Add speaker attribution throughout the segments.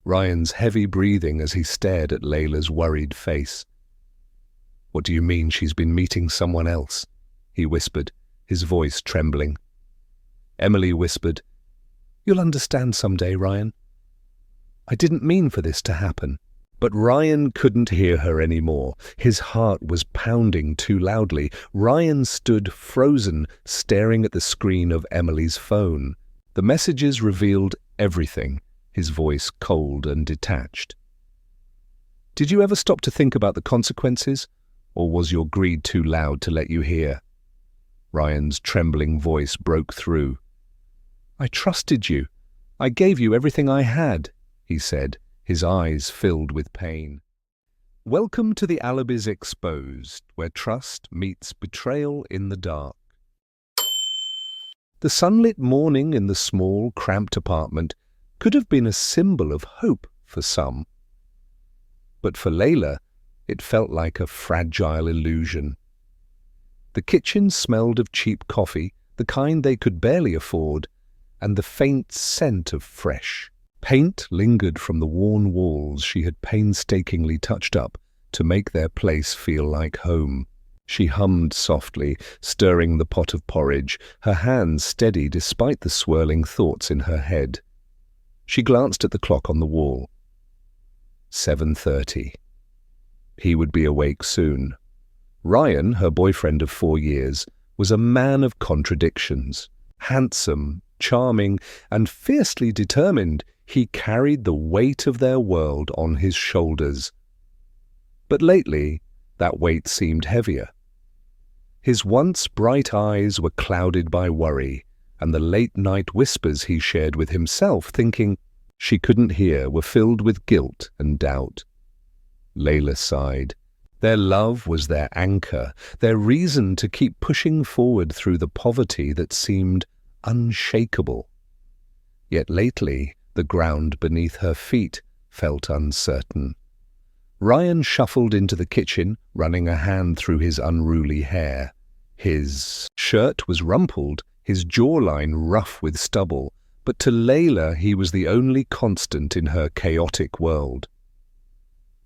Speaker 1: Ryan's heavy breathing as he stared at Layla's worried face. "What do you mean she's been meeting someone else?" he whispered, his voice trembling. Emily whispered, "You'll understand someday, Ryan. I didn't mean for this to happen." But Ryan couldn't hear her anymore. His heart was pounding too loudly. Ryan stood frozen, staring at the screen of Emily's phone. The messages revealed everything, his voice cold and detached. "Did you ever stop to think about the consequences, or was your greed too loud to let you hear?" Ryan's trembling voice broke through. "I trusted you. I gave you everything I had," he said, his eyes filled with pain. Welcome to the Alibis Exposed, where trust meets betrayal in the dark. The sunlit morning in the small, cramped apartment could have been a symbol of hope for some. But for Layla, it felt like a fragile illusion. The kitchen smelled of cheap coffee, the kind they could barely afford, and the faint scent of fresh. Paint lingered from the worn walls she had painstakingly touched up to make their place feel like home. She hummed softly, stirring the pot of porridge, her hands steady despite the swirling thoughts in her head. She glanced at the clock on the wall. 7:30. He would be awake soon. Ryan, her boyfriend of 4 years, was a man of contradictions. Handsome, charming, and fiercely determined, he carried the weight of their world on his shoulders. But lately, that weight seemed heavier. His once bright eyes were clouded by worry, and the late-night whispers he shared with himself, thinking she couldn't hear, were filled with guilt and doubt. Layla sighed. Their love was their anchor, their reason to keep pushing forward through the poverty that seemed unshakable. Yet lately, the ground beneath her feet felt uncertain. Ryan shuffled into the kitchen, running a hand through his unruly hair. His shirt was rumpled, his jawline rough with stubble, but to Layla he was the only constant in her chaotic world.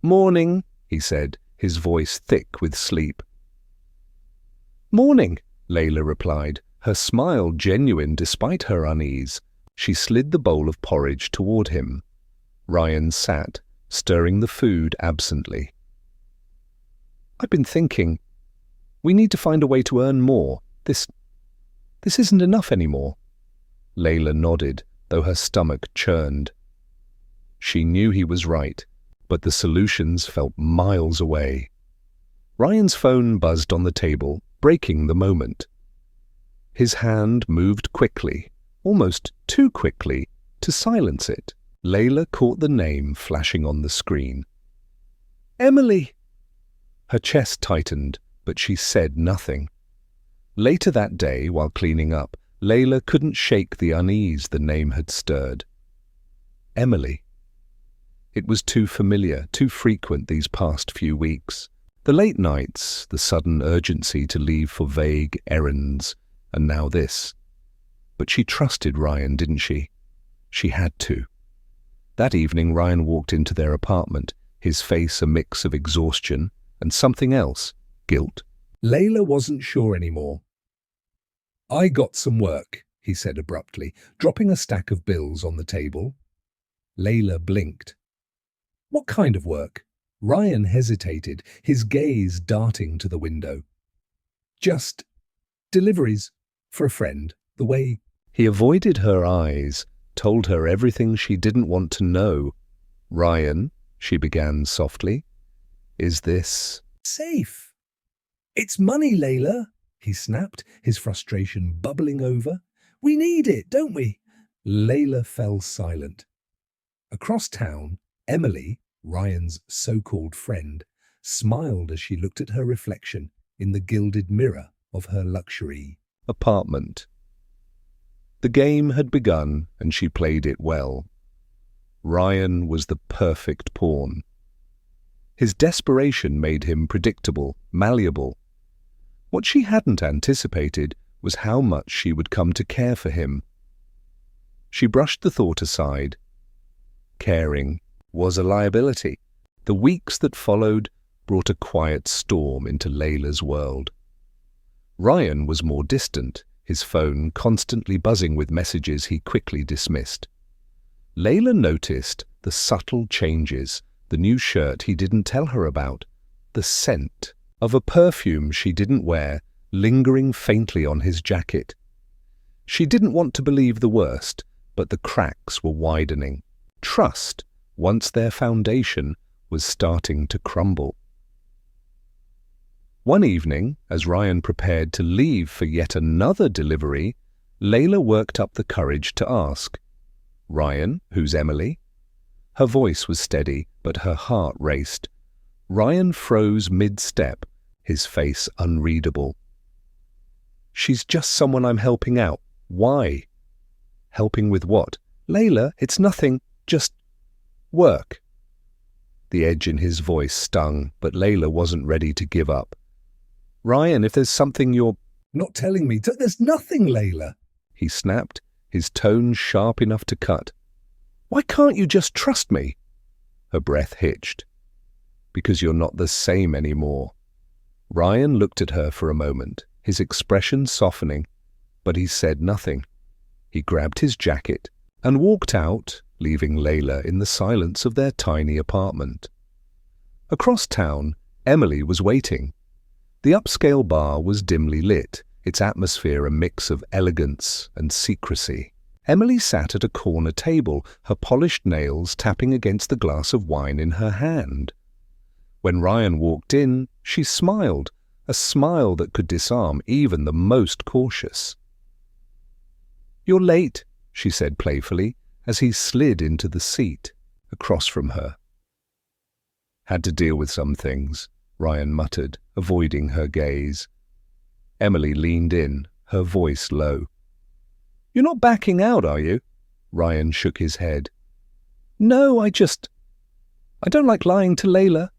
Speaker 1: "Morning," he said, his voice thick with sleep. "Morning," Layla replied, her smile genuine despite her unease. She slid the bowl of porridge toward him. Ryan sat, stirring the food absently. "I've been thinking, we need to find a way to earn more. This isn't enough anymore." Layla nodded, though her stomach churned. She knew he was right, but the solutions felt miles away. Ryan's phone buzzed on the table, breaking the moment. His hand moved quickly, almost too quickly, to silence it. Layla caught the name flashing on the screen. "Emily!" Her chest tightened, but she said nothing. Later that day, while cleaning up, Layla couldn't shake the unease the name had stirred. Emily. It was too familiar, too frequent these past few weeks. The late nights, the sudden urgency to leave for vague errands, and now this. But she trusted Ryan, didn't she? She had to. That evening, Ryan walked into their apartment, his face a mix of exhaustion and something else, guilt. Layla wasn't sure anymore. "I got some work," he said abruptly, dropping a stack of bills on the table. Layla blinked. "What kind of work?" Ryan hesitated, his gaze darting to the window. "Just deliveries for a friend, the way—" He avoided her eyes, told her everything she didn't want to know. "Ryan," she began softly, "is this—" "Safe. It's money, Layla," he snapped, his frustration bubbling over. "We need it, don't we?" Layla fell silent. Across town, Emily, Ryan's so-called friend, smiled as she looked at her reflection in the gilded mirror of her luxury apartment. The game had begun, and she played it well. Ryan was the perfect pawn. His desperation made him predictable, malleable. What she hadn't anticipated was how much she would come to care for him. She brushed the thought aside. Caring, was a liability. The weeks that followed brought a quiet storm into Layla's world. Ryan was more distant, his phone constantly buzzing with messages he quickly dismissed. Layla noticed the subtle changes, the new shirt he didn't tell her about, the scent of a perfume she didn't wear lingering faintly on his jacket. She didn't want to believe the worst, but the cracks were widening. Trust, once their foundation, was starting to crumble. One evening, as Ryan prepared to leave for yet another delivery, Layla worked up the courage to ask, "Ryan, who's Emily?" Her voice was steady, but her heart raced. Ryan froze mid-step, his face unreadable. "She's just someone I'm helping out. Why?" "Helping with what?" "Layla, it's nothing. Just work." The edge in his voice stung, but Layla wasn't ready to give up. "Ryan, if there's something you're not telling me, there's nothing, Layla," he snapped, his tone sharp enough to cut. "Why can't you just trust me?" Her breath hitched. "Because you're not the same anymore." Ryan looked at her for a moment, his expression softening, but he said nothing. He grabbed his jacket and walked out, leaving Layla in the silence of their tiny apartment. Across town, Emily was waiting. The upscale bar was dimly lit, its atmosphere a mix of elegance and secrecy. Emily sat at a corner table, her polished nails tapping against the glass of wine in her hand. When Ryan walked in, she smiled, a smile that could disarm even the most cautious. "You're late," she said playfully, as he slid into the seat across from her. "Had to deal with some things," Ryan muttered, avoiding her gaze. Emily leaned in, her voice low. "You're not backing out, are you?" Ryan shook his head. "No, I don't like lying to Layla."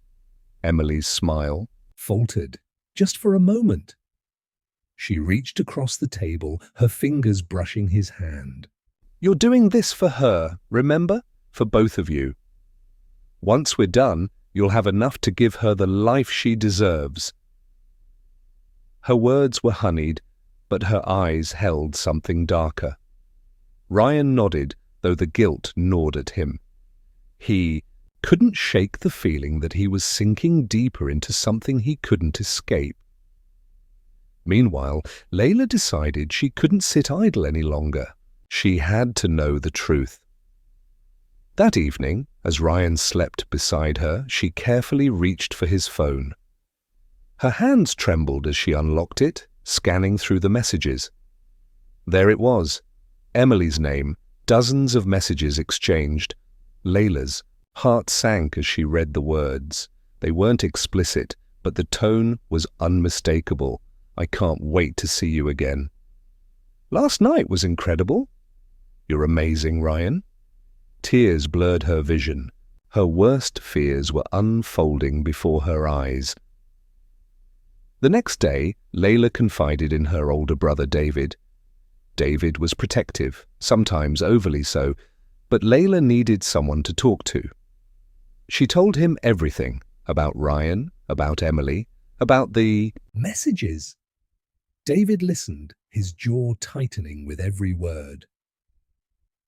Speaker 1: Emily's smile faltered, just for a moment. She reached across the table, her fingers brushing his hand. "You're doing this for her, remember? For both of you. Once we're done, you'll have enough to give her the life she deserves." Her words were honeyed, but her eyes held something darker. Ryan nodded, though the guilt gnawed at him. He couldn't shake the feeling that he was sinking deeper into something he couldn't escape. Meanwhile, Layla decided she couldn't sit idle any longer. She had to know the truth. That evening, as Ryan slept beside her, she carefully reached for his phone. Her hands trembled as she unlocked it, scanning through the messages. There it was, Emily's name, dozens of messages exchanged. Layla's heart sank as she read the words. They weren't explicit, but the tone was unmistakable. "I can't wait to see you again." "Last night was incredible." "You're amazing, Ryan." Tears blurred her vision. Her worst fears were unfolding before her eyes. The next day, Layla confided in her older brother David. David was protective, sometimes overly so, but Layla needed someone to talk to. She told him everything, about Ryan, about Emily, about the messages. David listened, his jaw tightening with every word.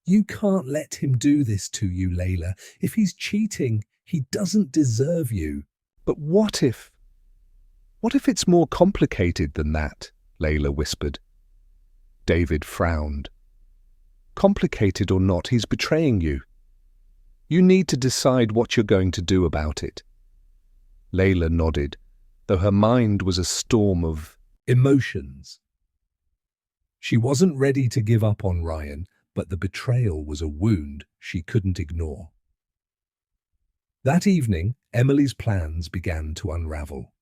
Speaker 1: "You can't let him do this to you, Layla. If he's cheating, he doesn't deserve you." "But what if it's more complicated than that?" Layla whispered. David frowned. "Complicated or not, he's betraying you. You need to decide what you're going to do about it." Layla nodded, though her mind was a storm of emotions. She wasn't ready to give up on Ryan, but the betrayal was a wound she couldn't ignore. That evening, Emily's plans began to unravel.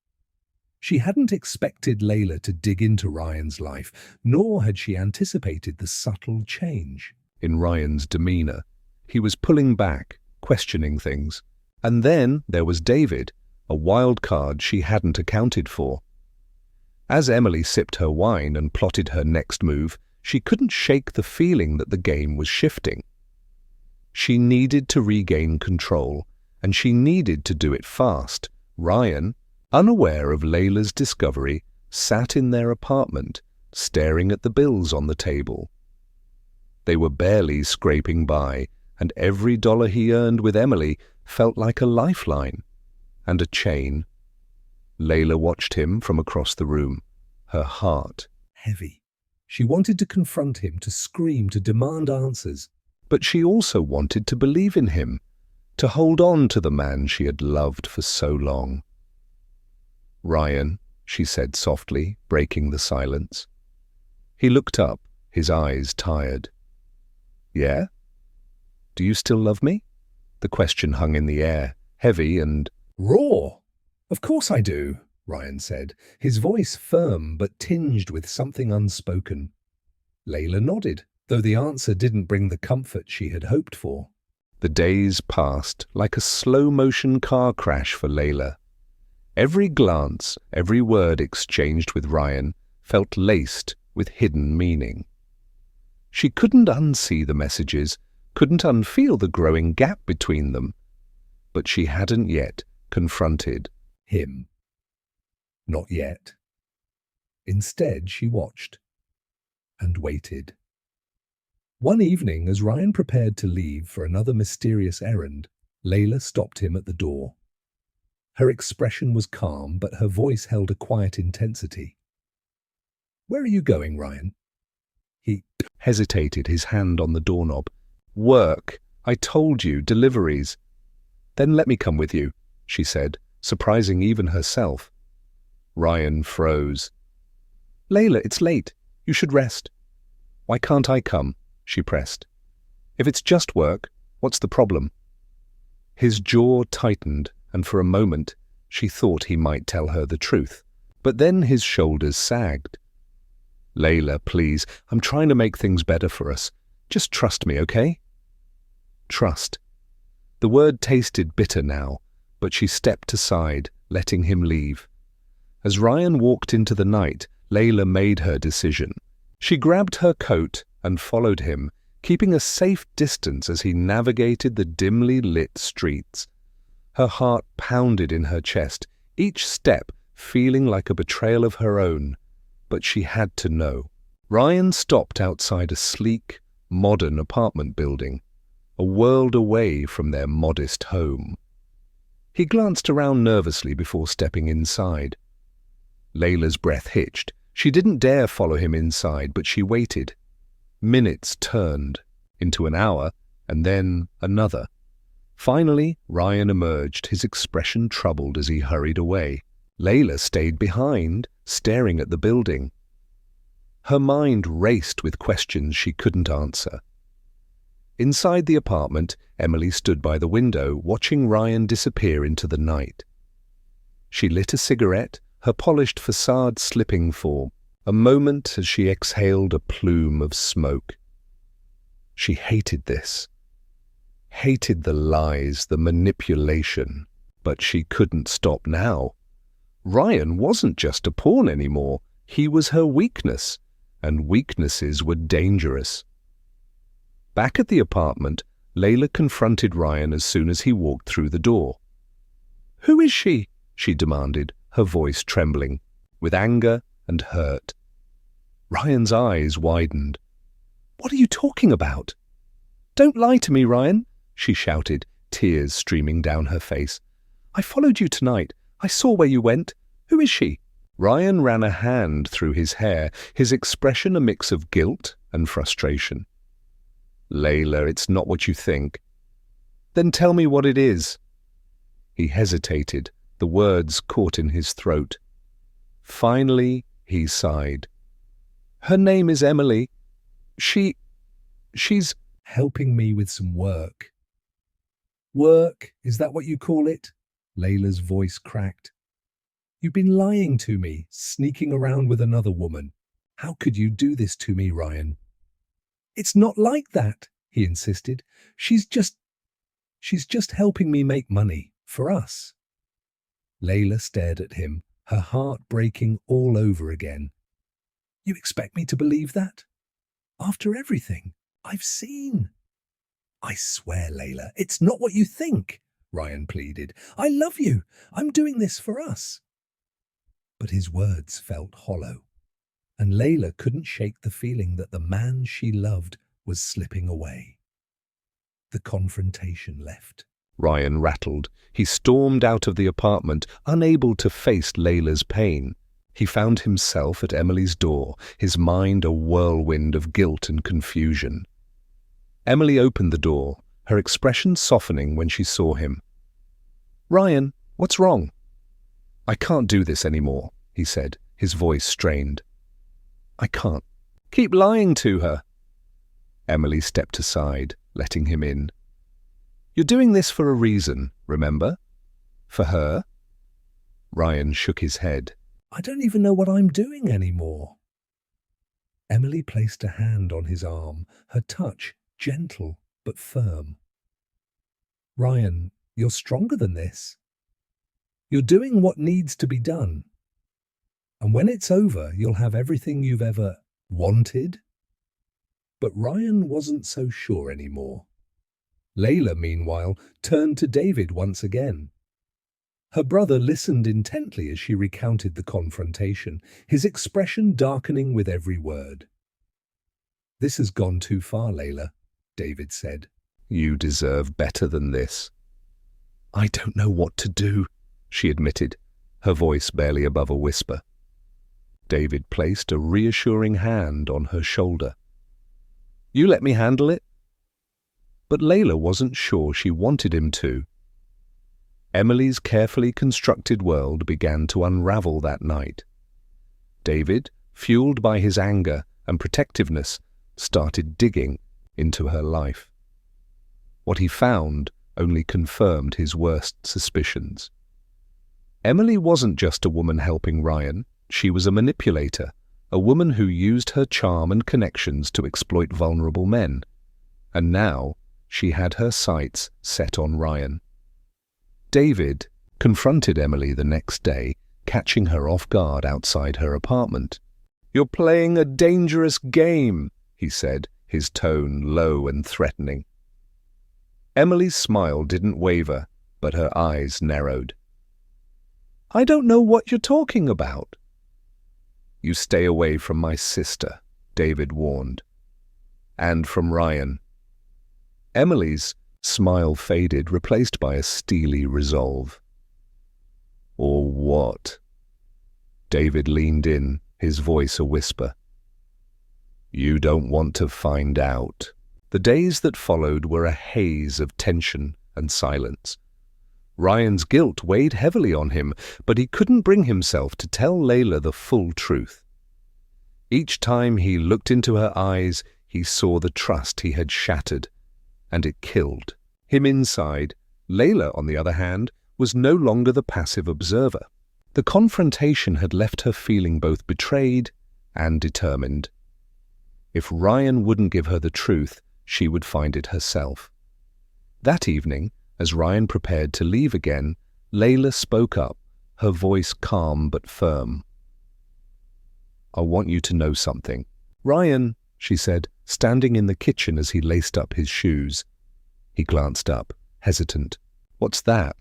Speaker 1: She hadn't expected Layla to dig into Ryan's life, nor had she anticipated the subtle change in Ryan's demeanor. He was pulling back, questioning things. And then there was David, a wild card she hadn't accounted for. As Emily sipped her wine and plotted her next move, she couldn't shake the feeling that the game was shifting. She needed to regain control, and she needed to do it fast. Ryan, unaware of Layla's discovery, sat in their apartment, staring at the bills on the table. They were barely scraping by, and every dollar he earned with Emily felt like a lifeline and a chain. Layla watched him from across the room, her heart heavy. She wanted to confront him, to scream, to demand answers, but she also wanted to believe in him, to hold on to the man she had loved for so long. "Ryan," she said softly, breaking the silence. He looked up, his eyes tired. "Yeah? Do you still love me?" The question hung in the air, heavy and raw. "Of course I do," Ryan said, his voice firm but tinged with something unspoken. Layla nodded, though the answer didn't bring the comfort she had hoped for. The days passed like a slow-motion car crash for Layla. Every glance, every word exchanged with Ryan felt laced with hidden meaning. She couldn't unsee the messages, couldn't unfeel the growing gap between them, but she hadn't yet confronted him. Not yet. Instead, she watched and waited. One evening, as Ryan prepared to leave for another mysterious errand, Layla stopped him at the door. Her expression was calm, but her voice held a quiet intensity. "Where are you going, Ryan?" He hesitated, his hand on the doorknob. "Work. I told you, deliveries." "Then let me come with you," she said, surprising even herself. Ryan froze. "Layla, it's late. You should rest." "Why can't I come?" she pressed. "If it's just work, what's the problem?" His jaw tightened, and for a moment she thought he might tell her the truth, but then his shoulders sagged. "Layla, please, I'm trying to make things better for us. Just trust me, okay?" Trust. The word tasted bitter now, but she stepped aside, letting him leave. As Ryan walked into the night, Layla made her decision. She grabbed her coat and followed him, keeping a safe distance as he navigated the dimly lit streets. Her heart pounded in her chest, each step feeling like a betrayal of her own. But she had to know. Ryan stopped outside a sleek, modern apartment building, a world away from their modest home. He glanced around nervously before stepping inside. Layla's breath hitched. She didn't dare follow him inside, but she waited. Minutes turned into an hour, and then another. Finally, Ryan emerged, his expression troubled as he hurried away. Layla stayed behind, staring at the building. Her mind raced with questions she couldn't answer. Inside the apartment, Emily stood by the window, watching Ryan disappear into the night. She lit a cigarette, her polished facade slipping for a moment as she exhaled a plume of smoke. She hated this. Hated the lies, the manipulation. But she couldn't stop now. Ryan wasn't just a pawn anymore. He was her weakness, and weaknesses were dangerous. Back at the apartment, Layla confronted Ryan as soon as he walked through the door. "Who is she?" she demanded, her voice trembling, with anger and hurt. Ryan's eyes widened. "What are you talking about?" "Don't lie to me, Ryan," she shouted, tears streaming down her face. "I followed you tonight. I saw where you went. Who is she?" Ryan ran a hand through his hair, his expression a mix of guilt and frustration. "Layla, it's not what you think." "Then tell me what it is." He hesitated, the words caught in his throat. Finally, he sighed. "Her name is Emily. She's helping me with some work." "Work? Is that what you call it?" Layla's voice cracked. "You've been lying to me, sneaking around with another woman. How could you do this to me, Ryan?" "It's not like that," he insisted. She's just helping me make money for us." Layla stared at him, her heart breaking all over again. "You expect me to believe that? After everything I've seen?"
Speaker 2: I swear, Layla, it's not what you think, Ryan pleaded. I love you. I'm doing this for us. But his words felt hollow, and Layla couldn't shake the feeling that the man she loved was slipping away. The confrontation left.
Speaker 1: Ryan rattled. He stormed out of the apartment, unable to face Layla's pain. He found himself at Emily's door, his mind a whirlwind of guilt and confusion. Emily opened the door, her expression softening when she saw him. "Ryan, what's wrong?" "I can't do this anymore," he said, his voice strained. "I can't. Keep lying to her." Emily stepped aside, letting him in. "You're doing this for a reason, remember? For her?" Ryan shook his head.
Speaker 2: I don't even know what I'm doing anymore. Emily placed a hand on his arm, her touch gentle but firm. Ryan, you're stronger than this. You're doing what needs to be done. And when it's over, you'll have everything you've ever wanted. But Ryan wasn't so sure anymore. Layla, meanwhile, turned to David once again. Her brother listened intently as she recounted the confrontation, his expression darkening with every word. "This has gone too far, Layla," David said.
Speaker 1: "You deserve better than this." "I don't know what to do," she admitted, her voice barely above a whisper. David placed a reassuring hand on her shoulder. "You let me handle it." But Layla wasn't sure she wanted him to. Emily's carefully constructed world began to unravel that night. David, fueled by his anger and protectiveness, started digging into her life. What he found only confirmed his worst suspicions. Emily wasn't just a woman helping Ryan, she was a manipulator, a woman who used her charm and connections to exploit vulnerable men. And now she had her sights set on Ryan. David confronted Emily the next day, catching her off guard outside her apartment. "You're playing a dangerous game," he said, his tone low and threatening. Emily's smile didn't waver, but her eyes narrowed. "I don't know what you're talking about." "You stay away from my sister," David warned. "And from Ryan." Emily's smile faded, replaced by a steely resolve. "Or what?" David leaned in, his voice a whisper. "You don't want to find out." The days that followed were a haze of tension and silence. Ryan's guilt weighed heavily on him, but he couldn't bring himself to tell Layla the full truth. Each time he looked into her eyes, he saw the trust he had shattered, and it killed him inside. Layla, on the other hand, was no longer the passive observer. The confrontation had left her feeling both betrayed and determined. If Ryan wouldn't give her the truth, she would find it herself. That evening, as Ryan prepared to leave again, Layla spoke up, her voice calm but firm. "I want you to know something." "Ryan," she said, standing in the kitchen as he laced up his shoes. He glanced up, hesitant. "What's that?"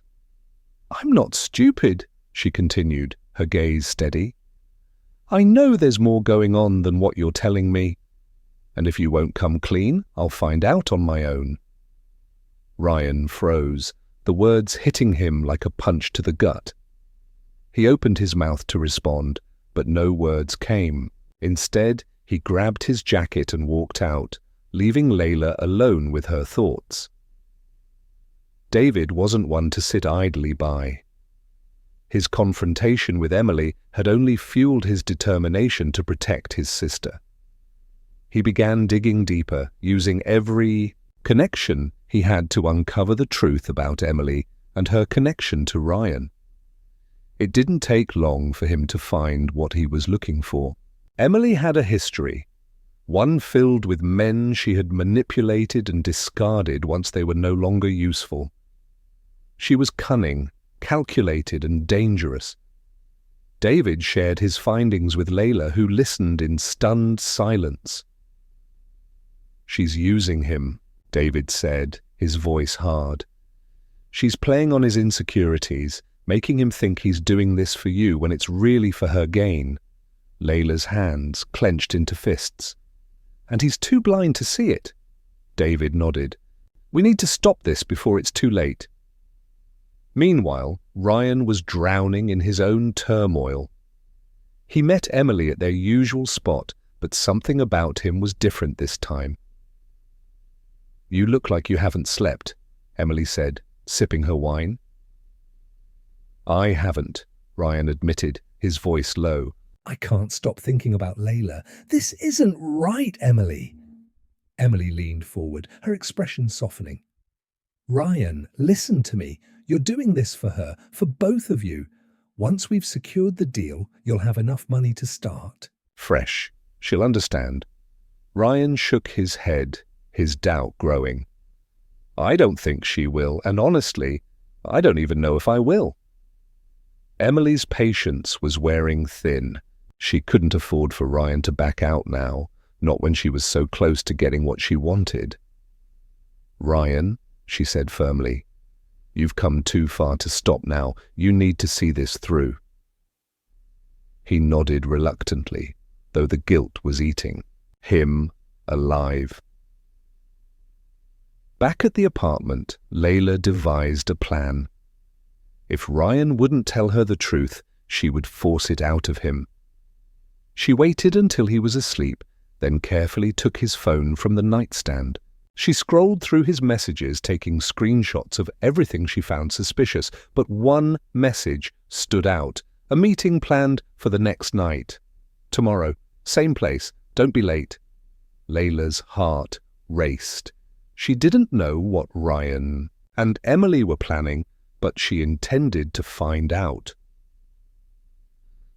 Speaker 1: "I'm not stupid," she continued, her gaze steady. "I know there's more going on than what you're telling me. And if you won't come clean, I'll find out on my own." Ryan froze, the words hitting him like a punch to the gut. He opened his mouth to respond, but no words came. Instead, he grabbed his jacket and walked out, leaving Layla alone with her thoughts. David wasn't one to sit idly by. His confrontation with Emily had only fueled his determination to protect his sister. He began digging deeper, using every connection he had to uncover the truth about Emily and her connection to Ryan. It didn't take long for him to find what he was looking for. Emily had a history, one filled with men she had manipulated and discarded once they were no longer useful. She was cunning, calculated, and dangerous. David shared his findings with Layla, who listened in stunned silence. "She's using him," David said, his voice hard. She's playing on his insecurities, making him think he's doing this for you when it's really for her gain. Layla's hands clenched into fists. And he's too blind to see it. David nodded. We need to stop this before it's too late. Meanwhile, Ryan was drowning in his own turmoil. He met Emily at their usual spot, but something about him was different this time. You look like you haven't slept, Emily said, sipping her wine. I haven't, Ryan admitted, his voice low.
Speaker 2: I can't stop thinking about Layla. This isn't right, Emily. Emily leaned forward, her expression softening. Ryan, listen to me. You're doing this for her, for both of you. Once we've secured the deal, you'll have enough money to start.
Speaker 1: Fresh. She'll understand. Ryan shook his head, his doubt growing. I don't think she will, and honestly, I don't even know if I will. Emily's patience was wearing thin. She couldn't afford for Ryan to back out now, not when she was so close to getting what she wanted. Ryan, she said firmly, you've come too far to stop now. You need to see this through. He nodded reluctantly, though the guilt was eating him alive. Back at the apartment, Layla devised a plan. If Ryan wouldn't tell her the truth, she would force it out of him. She waited until he was asleep, then carefully took his phone from the nightstand. She scrolled through his messages, taking screenshots of everything she found suspicious, but one message stood out. A meeting planned for the next night. Tomorrow, same place, don't be late. Layla's heart raced. She didn't know what Ryan and Emily were planning, but she intended to find out.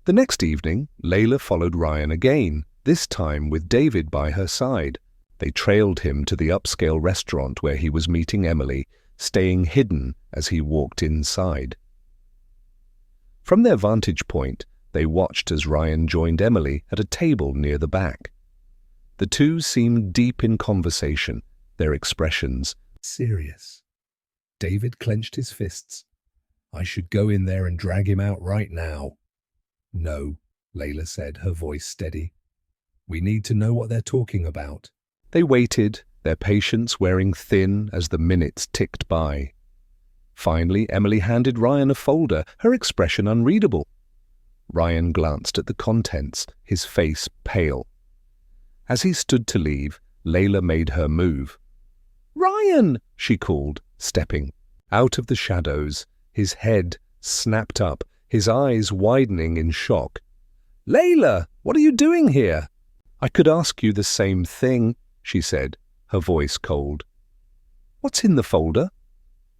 Speaker 1: The next evening, Layla followed Ryan again, this time with David by her side. They trailed him to the upscale restaurant where he was meeting Emily, staying hidden as he walked inside. From their vantage point, they watched as Ryan joined Emily at a table near the back. The two seemed deep in conversation, their expressions
Speaker 2: serious. David clenched his fists. I should go in there and drag him out right now. No, Layla said, her voice steady. We need to know what they're talking about.
Speaker 1: They waited, their patience wearing thin as the minutes ticked by. Finally, Emily handed Ryan a folder, her expression unreadable. Ryan glanced at the contents, his face pale. As he stood to leave, Layla made her move. Ryan! She called, stepping. Out of the shadows, his head snapped up, his eyes widening in shock. Layla, what are you doing here? I could ask you the same thing, she said, her voice cold. What's in the folder?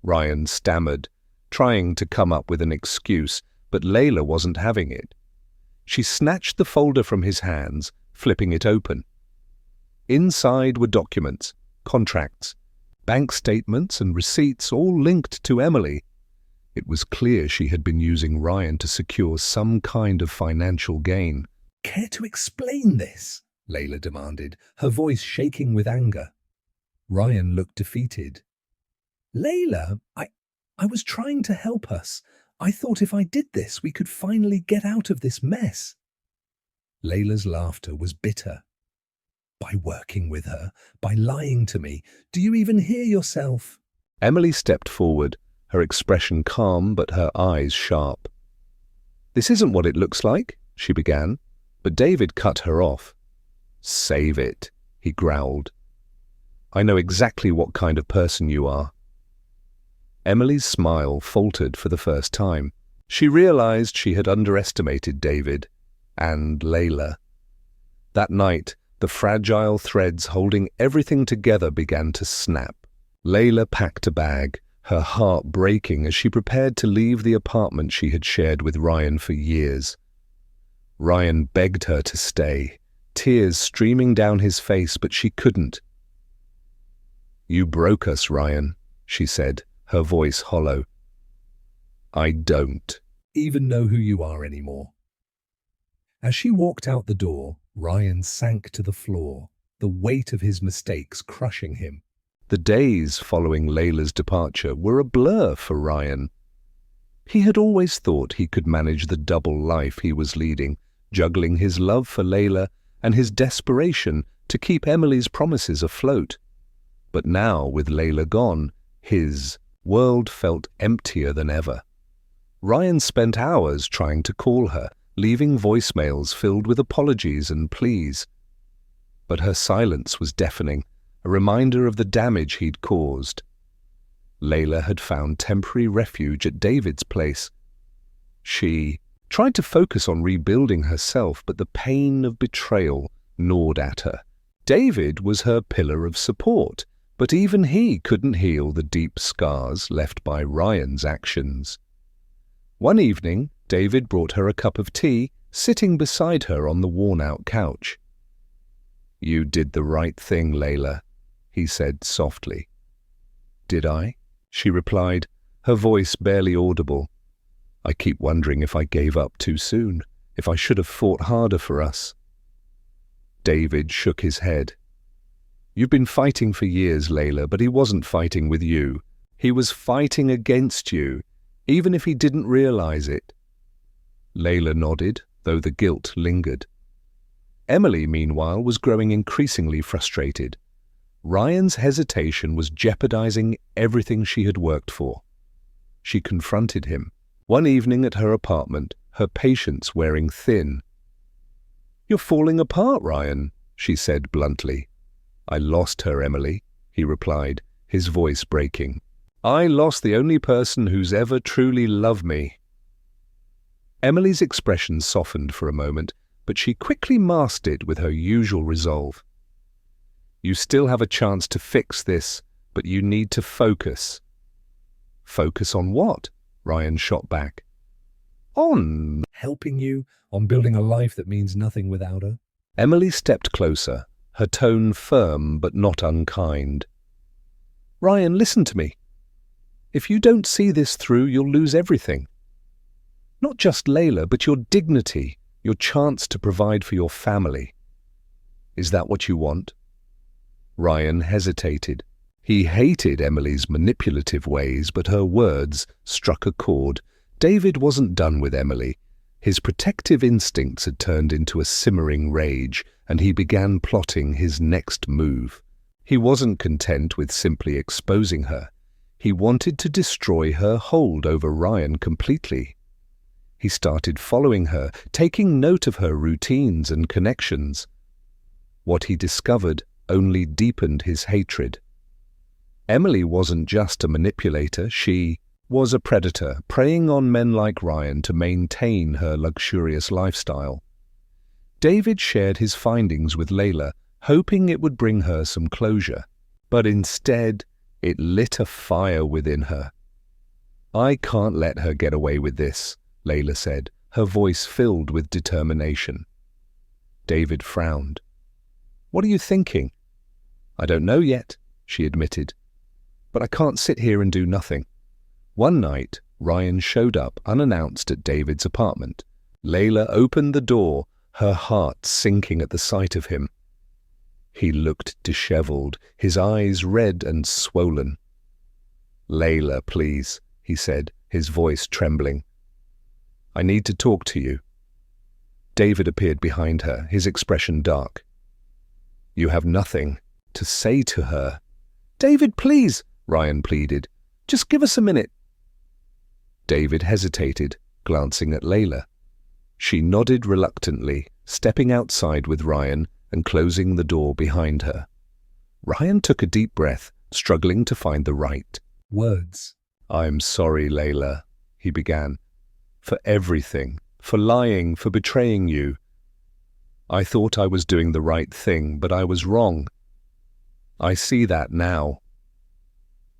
Speaker 1: Ryan stammered, trying to come up with an excuse, but Layla wasn't having it. She snatched the folder from his hands, flipping it open. Inside were documents, contracts, bank statements and receipts all linked to Emily. It was clear she had been using Ryan to secure some kind of financial gain.
Speaker 2: Care to explain this? Layla demanded, her voice shaking with anger. Ryan looked defeated. Layla, I was trying to help us. I thought if I did this, we could finally get out of this mess. Layla's laughter was bitter. By working with her, by lying to me, do you even hear yourself?
Speaker 1: Emily stepped forward, her expression calm but her eyes sharp. This isn't what it looks like, she began, but David cut her off. Save it, he growled. I know exactly what kind of person you are. Emily's smile faltered for the first time. She realized she had underestimated David and Layla. That night, the fragile threads holding everything together began to snap. Layla packed a bag, her heart breaking as she prepared to leave the apartment she had shared with Ryan for years. Ryan begged her to stay, tears streaming down his face, but she couldn't. You broke us, Ryan, she said, her voice hollow. I don't
Speaker 2: even know who you are anymore. As she walked out the door, Ryan sank to the floor, the weight of his mistakes crushing him.
Speaker 1: The days following Layla's departure were a blur for Ryan. He had always thought he could manage the double life he was leading, juggling his love for Layla and his desperation to keep Emily's promises afloat. But now, with Layla gone, his world felt emptier than ever. Ryan spent hours trying to call her, leaving voicemails filled with apologies and pleas. But her silence was deafening, a reminder of the damage he'd caused. Layla had found temporary refuge at David's place. She tried to focus on rebuilding herself, but the pain of betrayal gnawed at her. David was her pillar of support, but even he couldn't heal the deep scars left by Ryan's actions. One evening, David brought her a cup of tea, sitting beside her on the worn-out couch. "You did the right thing, Layla," he said softly. "Did I?" she replied, her voice barely audible. "I keep wondering if I gave up too soon, if I should have fought harder for us." David shook his head. "You've been fighting for years, Layla, but he wasn't fighting with you. He was fighting against you, even if he didn't realize it." Layla nodded, though the guilt lingered. Emily, meanwhile, was growing increasingly frustrated. Ryan's hesitation was jeopardizing everything she had worked for. She confronted him. One evening at her apartment, her patience wearing thin. "You're falling apart, Ryan," she said bluntly. "I lost her, Emily," he replied, his voice breaking. "I lost the only person who's ever truly loved me." Emily's expression softened for a moment, but she quickly masked it with her usual resolve. "You still have a chance to fix this, but you need to focus." "Focus on what?" Ryan shot back. "On
Speaker 2: Helping you, on building a life that means nothing without her.
Speaker 1: Emily stepped closer, her tone firm but not unkind. "Ryan, listen to me. If you don't see this through, you'll lose everything. Not just Layla, but your dignity, your chance to provide for your family. Is that what you want?" Ryan hesitated. He hated Emily's manipulative ways, but her words struck a chord. David wasn't done with Emily. His protective instincts had turned into a simmering rage, and he began plotting his next move. He wasn't content with simply exposing her. He wanted to destroy her hold over Ryan completely. He started following her, taking note of her routines and connections. What he discovered only deepened his hatred. Emily wasn't just a manipulator, she was a predator, preying on men like Ryan to maintain her luxurious lifestyle. David shared his findings with Layla, hoping it would bring her some closure. But instead, it lit a fire within her. "I can't let her get away with this," Layla said, her voice filled with determination. David frowned. "What are you thinking?" "I don't know yet," she admitted. "But I can't sit here and do nothing." One night, Ryan showed up unannounced at David's apartment. Layla opened the door, her heart sinking at the sight of him. He looked disheveled, his eyes red and swollen. "Layla, please," he said, his voice trembling. "I need to talk to you." David appeared behind her, his expression dark. "You have nothing to say to her." "David, please," Ryan pleaded. "Just give us a minute." David hesitated, glancing at Layla. She nodded reluctantly, stepping outside with Ryan and closing the door behind her. Ryan took a deep breath, struggling to find the right
Speaker 2: words.
Speaker 1: "I'm sorry, Layla," he began. "For everything, for lying, for betraying you. I thought I was doing the right thing, but I was wrong. I see that now."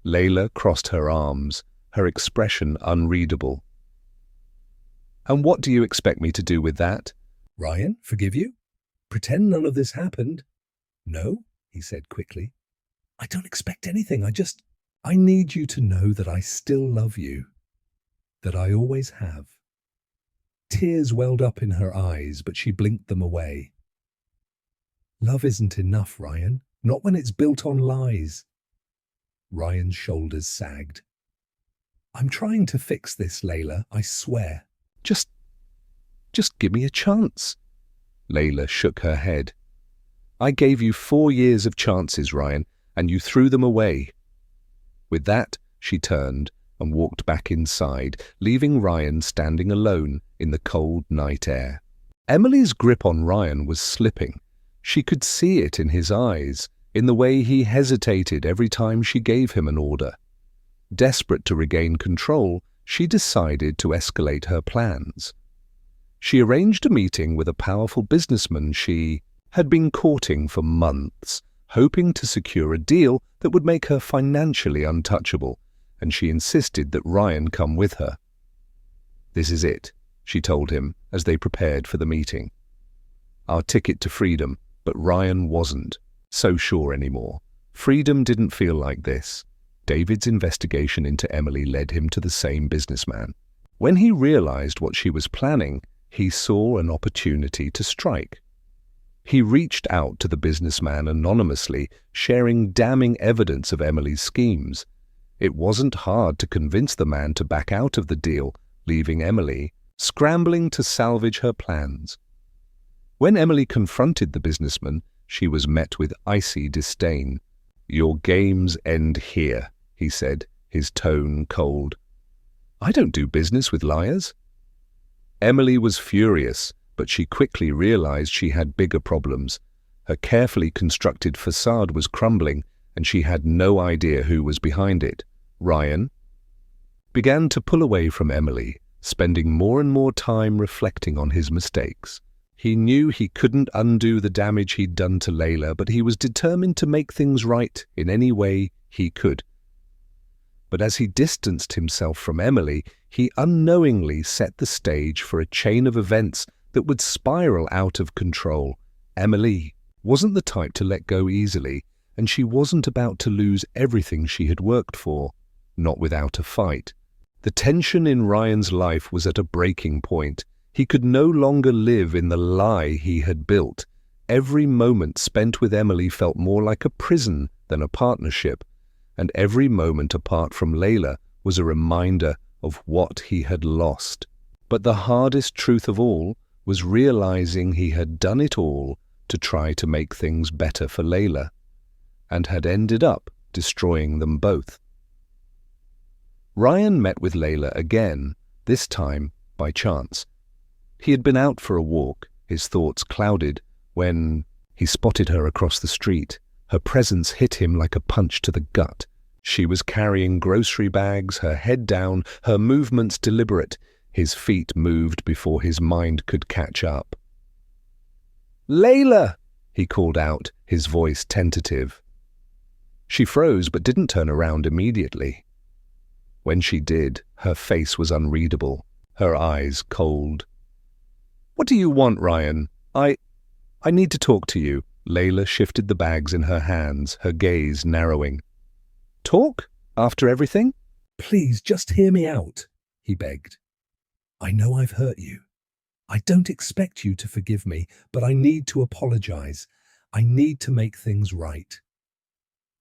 Speaker 1: Layla crossed her arms, her expression unreadable. "And what do you expect me to do with that?"
Speaker 2: "Ryan, forgive you? Pretend none of this happened?" "No," he said quickly. "I don't expect anything. I need you to know that I still love you. That I always have." Tears welled up in her eyes, but she blinked them away. "Love isn't enough, Ryan. Not when it's built on lies. Ryan's shoulders sagged. I'm trying to fix this, Layla, I swear.
Speaker 1: Just give me a chance. Layla shook her head. I gave you 4 years of chances, Ryan, and you threw them away. With that, she turned and walked back inside, leaving Ryan standing alone in the cold night air. Emily's grip on Ryan was slipping. She could see it in his eyes, in the way he hesitated every time she gave him an order. Desperate to regain control, she decided to escalate her plans. She arranged a meeting with a powerful businessman she had been courting for months, hoping to secure a deal that would make her financially untouchable, and she insisted that Ryan come with her. This is it, she told him as they prepared for the meeting. Our ticket to freedom, but Ryan wasn't so sure anymore. Freedom didn't feel like this. David's investigation into Emily led him to the same businessman. When he realized what she was planning, he saw an opportunity to strike. He reached out to the businessman anonymously, sharing damning evidence of Emily's schemes. It wasn't hard to convince the man to back out of the deal, leaving Emily scrambling to salvage her plans. When Emily confronted the businessman, she was met with icy disdain. Your games end here, he said, his tone cold. I don't do business with liars. Emily was furious, but she quickly realized she had bigger problems. Her carefully constructed facade was crumbling, and she had no idea who was behind it. Ryan began to pull away from Emily, spending more and more time reflecting on his mistakes. He knew he couldn't undo the damage he'd done to Layla, but he was determined to make things right in any way he could. But as he distanced himself from Emily, he unknowingly set the stage for a chain of events that would spiral out of control. Emily wasn't the type to let go easily, and she wasn't about to lose everything she had worked for, not without a fight. The tension in Ryan's life was at a breaking point. He could no longer live in the lie he had built. Every moment spent with Emily felt more like a prison than a partnership, and every moment apart from Layla was a reminder of what he had lost. But the hardest truth of all was realizing he had done it all to try to make things better for Layla, and had ended up destroying them both. Ryan met with Layla again, this time by chance. He had been out for a walk, his thoughts clouded, when he spotted her across the street. Her presence hit him like a punch to the gut. She was carrying grocery bags, her head down, her movements deliberate. His feet moved before his mind could catch up. "Layla!" he called out, his voice tentative. She froze but didn't turn around immediately. When she did, her face was unreadable, her eyes cold. "What do you want, Ryan? I need to talk to you." Layla shifted the bags in her hands, her gaze narrowing. "Talk? After everything?"
Speaker 2: Please, just hear me out, he begged. I know I've hurt you. I don't expect you to forgive me, but I need to apologize. I need to make things right.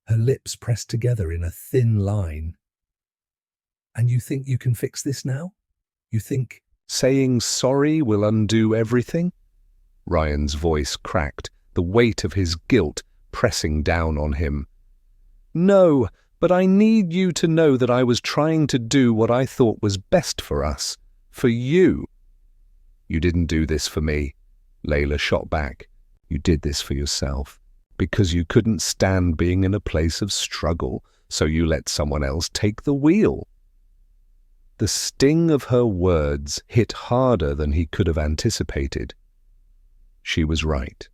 Speaker 2: Her lips pressed together in a thin line. And you think you can fix this now? You think
Speaker 1: Saying sorry will undo everything? Ryan's voice cracked, the weight of his guilt pressing down on him. "No, but I need you to know that I was trying to do what I thought was best for us, for you." "You didn't do this for me," Layla shot back. "You did this for yourself, because you couldn't stand being in a place of struggle, so you let someone else take the wheel." The sting of her words hit harder than he could have anticipated. She was right.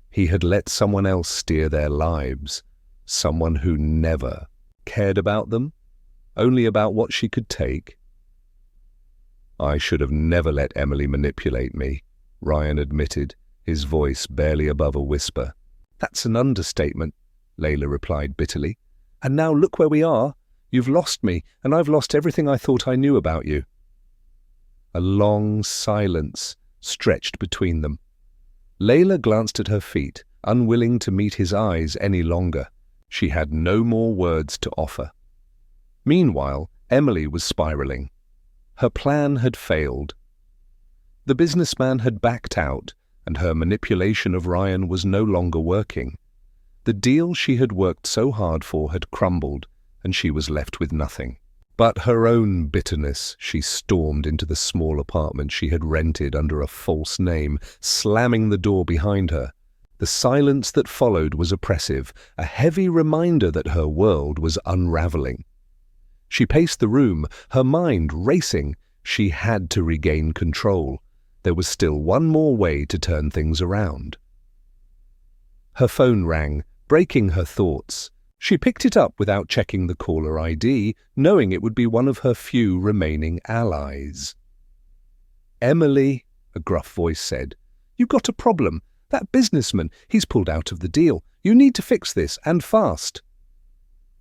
Speaker 1: He had let someone else steer their lives, someone who never cared about them, only about what she could take. "I should have never let Emily manipulate me," Ryan admitted, his voice barely above a whisper. "That's an understatement," Layla replied bitterly. "And now look where we are. You've lost me, and I've lost everything I thought I knew about you." A long silence stretched between them. Layla glanced at her feet, unwilling to meet his eyes any longer. She had no more words to offer. Meanwhile, Emily was spiraling. Her plan had failed. The businessman had backed out, and her manipulation of Ryan was no longer working. The deal she had worked so hard for had crumbled, and she was left with nothing. But her own bitterness, she stormed into the small apartment she had rented under a false name, slamming the door behind her. The silence that followed was oppressive, a heavy reminder that her world was unraveling. She paced the room, her mind racing. She had to regain control. There was still one more way to turn things around. Her phone rang, breaking her thoughts. She picked it up without checking the caller ID, knowing it would be one of her few remaining allies. "Emily," a gruff voice said, "you've got a problem. That businessman, he's pulled out of the deal. You need to fix this, and fast."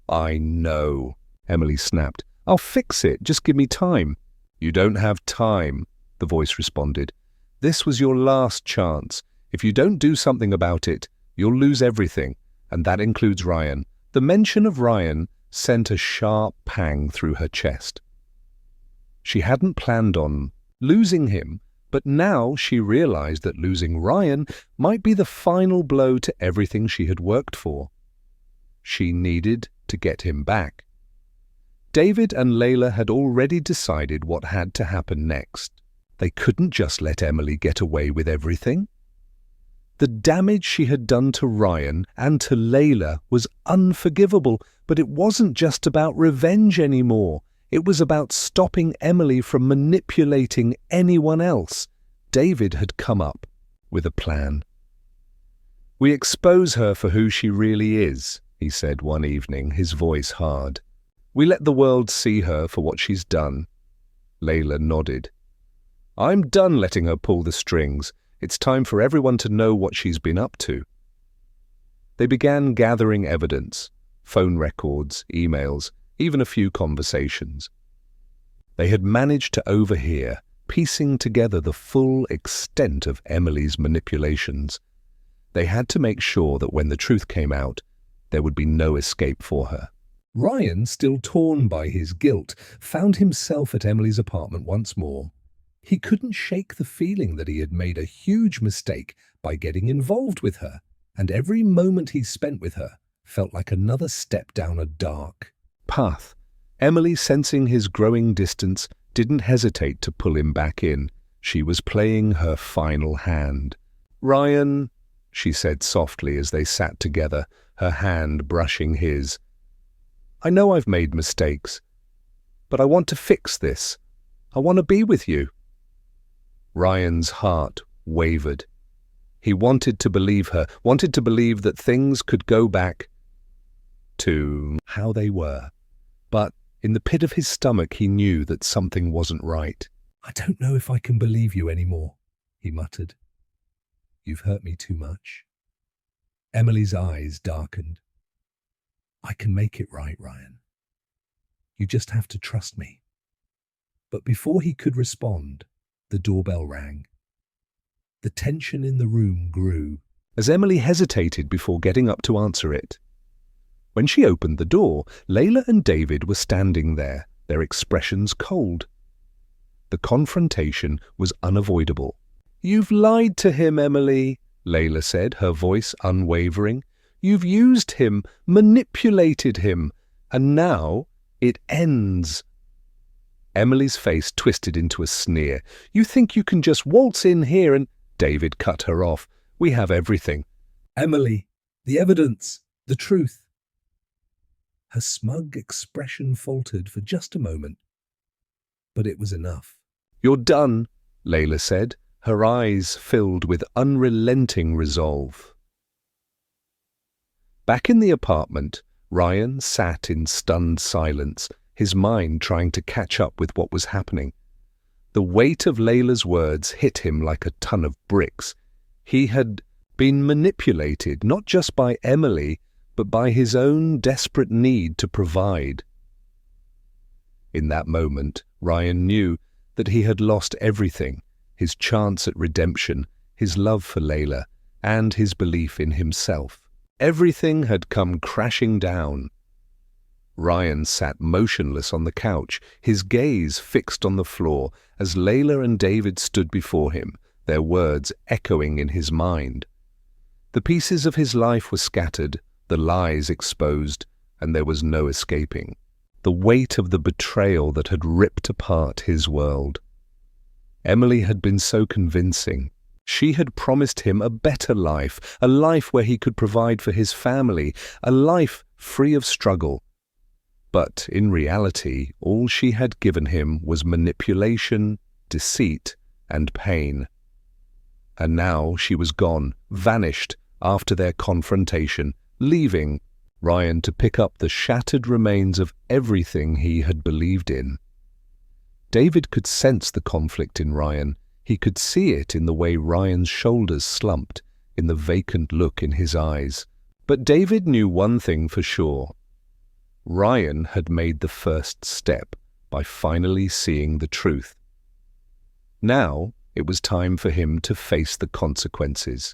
Speaker 1: "I know," Emily snapped. "I'll fix it. Just give me time." "You don't have time," the voice responded. "This was your last chance. If you don't do something about it, you'll lose everything, and that includes Ryan." The mention of Ryan sent a sharp pang through her chest. She hadn't planned on losing him, but now she realized that losing Ryan might be the final blow to everything she had worked for. She needed to get him back. David and Layla had already decided what had to happen next. They couldn't just let Emily get away with everything. The damage she had done to Ryan and to Layla was unforgivable, but it wasn't just about revenge anymore. It was about stopping Emily from manipulating anyone else. David had come up with a plan. "We expose her for who she really is," he said one evening, his voice hard. "We let the world see her for what she's done." Layla nodded. "I'm done letting her pull the strings. It's time for everyone to know what she's been up to." They began gathering evidence, phone records, emails, even a few conversations. They had managed to overhear, piecing together the full extent of Emily's manipulations. They had to make sure that when the truth came out, there would be no escape for her.
Speaker 2: Ryan, still torn by his guilt, found himself at Emily's apartment once more. He couldn't shake the feeling that he had made a huge mistake by getting involved with her, and every moment he spent with her felt like another step down a dark
Speaker 1: path. Emily, sensing his growing distance, didn't hesitate to pull him back in. She was playing her final hand. "Ryan," she said softly as they sat together, her hand brushing his. "I know I've made mistakes, but I want to fix this. I want to be with you." Ryan's heart wavered. He wanted to believe her, wanted to believe that things could go back to how they were. But in the pit of his stomach he knew that something wasn't right.
Speaker 2: "I don't know if I can believe you anymore," he muttered. "You've hurt me too much." Emily's eyes darkened. "I can make it right, Ryan. You just have to trust me." But before he could respond, the doorbell rang. The tension in the room grew
Speaker 1: as Emily hesitated before getting up to answer it. When she opened the door, Layla and David were standing there, their expressions cold. The confrontation was unavoidable. "You've lied to him, Emily," Layla said, her voice unwavering. "You've used him, manipulated him, and now it ends." Emily's face twisted into a sneer. "You think you can just waltz in here and—" David cut her off. "We have everything."
Speaker 2: "Emily, the evidence, the truth." Her smug expression faltered for just a moment, but it was enough.
Speaker 1: "You're done," Layla said, her eyes filled with unrelenting resolve. Back in the apartment, Ryan sat in stunned silence, his mind trying to catch up with what was happening. The weight of Layla's words hit him like a ton of bricks. He had been manipulated not just by Emily, but by his own desperate need to provide. In that moment, Ryan knew that he had lost everything: his chance at redemption, his love for Layla, and his belief in himself. Everything had come crashing down. Ryan sat motionless on the couch, his gaze fixed on the floor as Layla and David stood before him, their words echoing in his mind. The pieces of his life were scattered, the lies exposed, and there was no escaping the weight of the betrayal that had ripped apart his world. Emily had been so convincing. She had promised him a better life, a life where he could provide for his family, a life free of struggle. But in reality, all she had given him was manipulation, deceit, and pain. And now she was gone, vanished after their confrontation, leaving Ryan to pick up the shattered remains of everything he had believed in. David could sense the conflict in Ryan. He could see it in the way Ryan's shoulders slumped, in the vacant look in his eyes. But David knew one thing for sure. Ryan had made the first step by finally seeing the truth. Now it was time for him to face the consequences.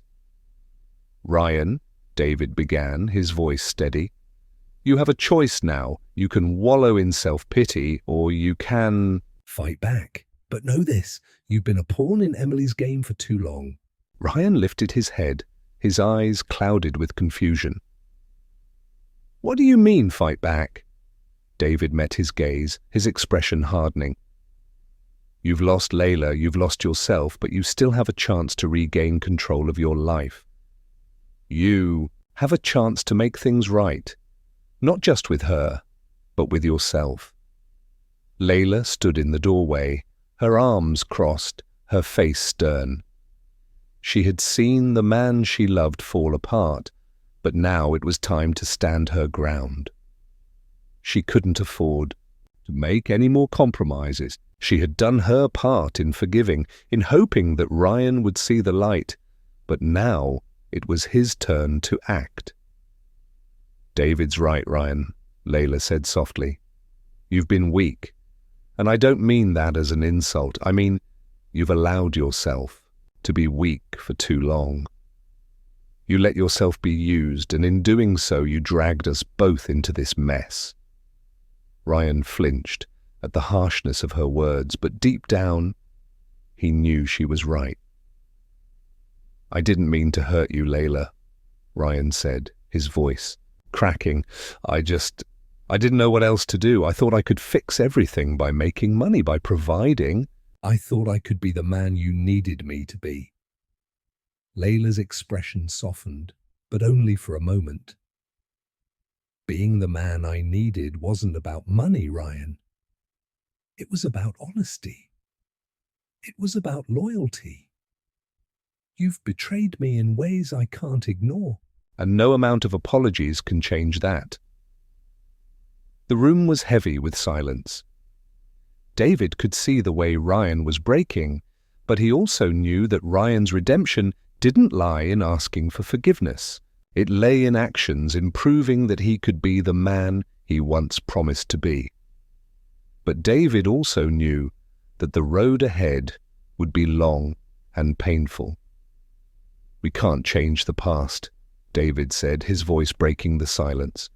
Speaker 1: "Ryan," David began, his voice steady, "you have a choice now. You can wallow in self-pity, or you can
Speaker 2: fight back. But know this, you've been a pawn in Emily's game for too long."
Speaker 1: Ryan lifted his head, his eyes clouded with confusion. "What do you mean, fight back?" David met his gaze, his expression hardening. "You've lost Layla, you've lost yourself, but you still have a chance to regain control of your life. You have a chance to make things right, not just with her, but with yourself." Layla stood in the doorway, her arms crossed, her face stern. She had seen the man she loved fall apart, but now it was time to stand her ground. She couldn't afford to make any more compromises. She had done her part in forgiving, in hoping that Ryan would see the light, but now it was his turn to act. "David's right, Ryan," Layla said softly. "You've been weak, and I don't mean that as an insult. I mean, you've allowed yourself to be weak for too long. You let yourself be used, and in doing so you dragged us both into this mess." Ryan flinched at the harshness of her words, but deep down, he knew she was right. "I didn't mean to hurt you, Layla," Ryan said, his voice cracking. I didn't know what else to do. I thought I could fix everything by making money, by providing."
Speaker 2: "I thought I could be the man you needed me to be." Layla's expression softened, but only for a moment. "Being the man I needed wasn't about money, Ryan. It was about honesty. It was about loyalty. You've betrayed me in ways I can't ignore."
Speaker 1: And no amount of apologies can change that. The room was heavy with silence. David could see the way Ryan was breaking, but he also knew that Ryan's redemption didn't lie in asking for forgiveness. It lay in actions, in proving that he could be the man he once promised to be. But David also knew that the road ahead would be long and painful. "We can't change the past," David said, his voice breaking the silence.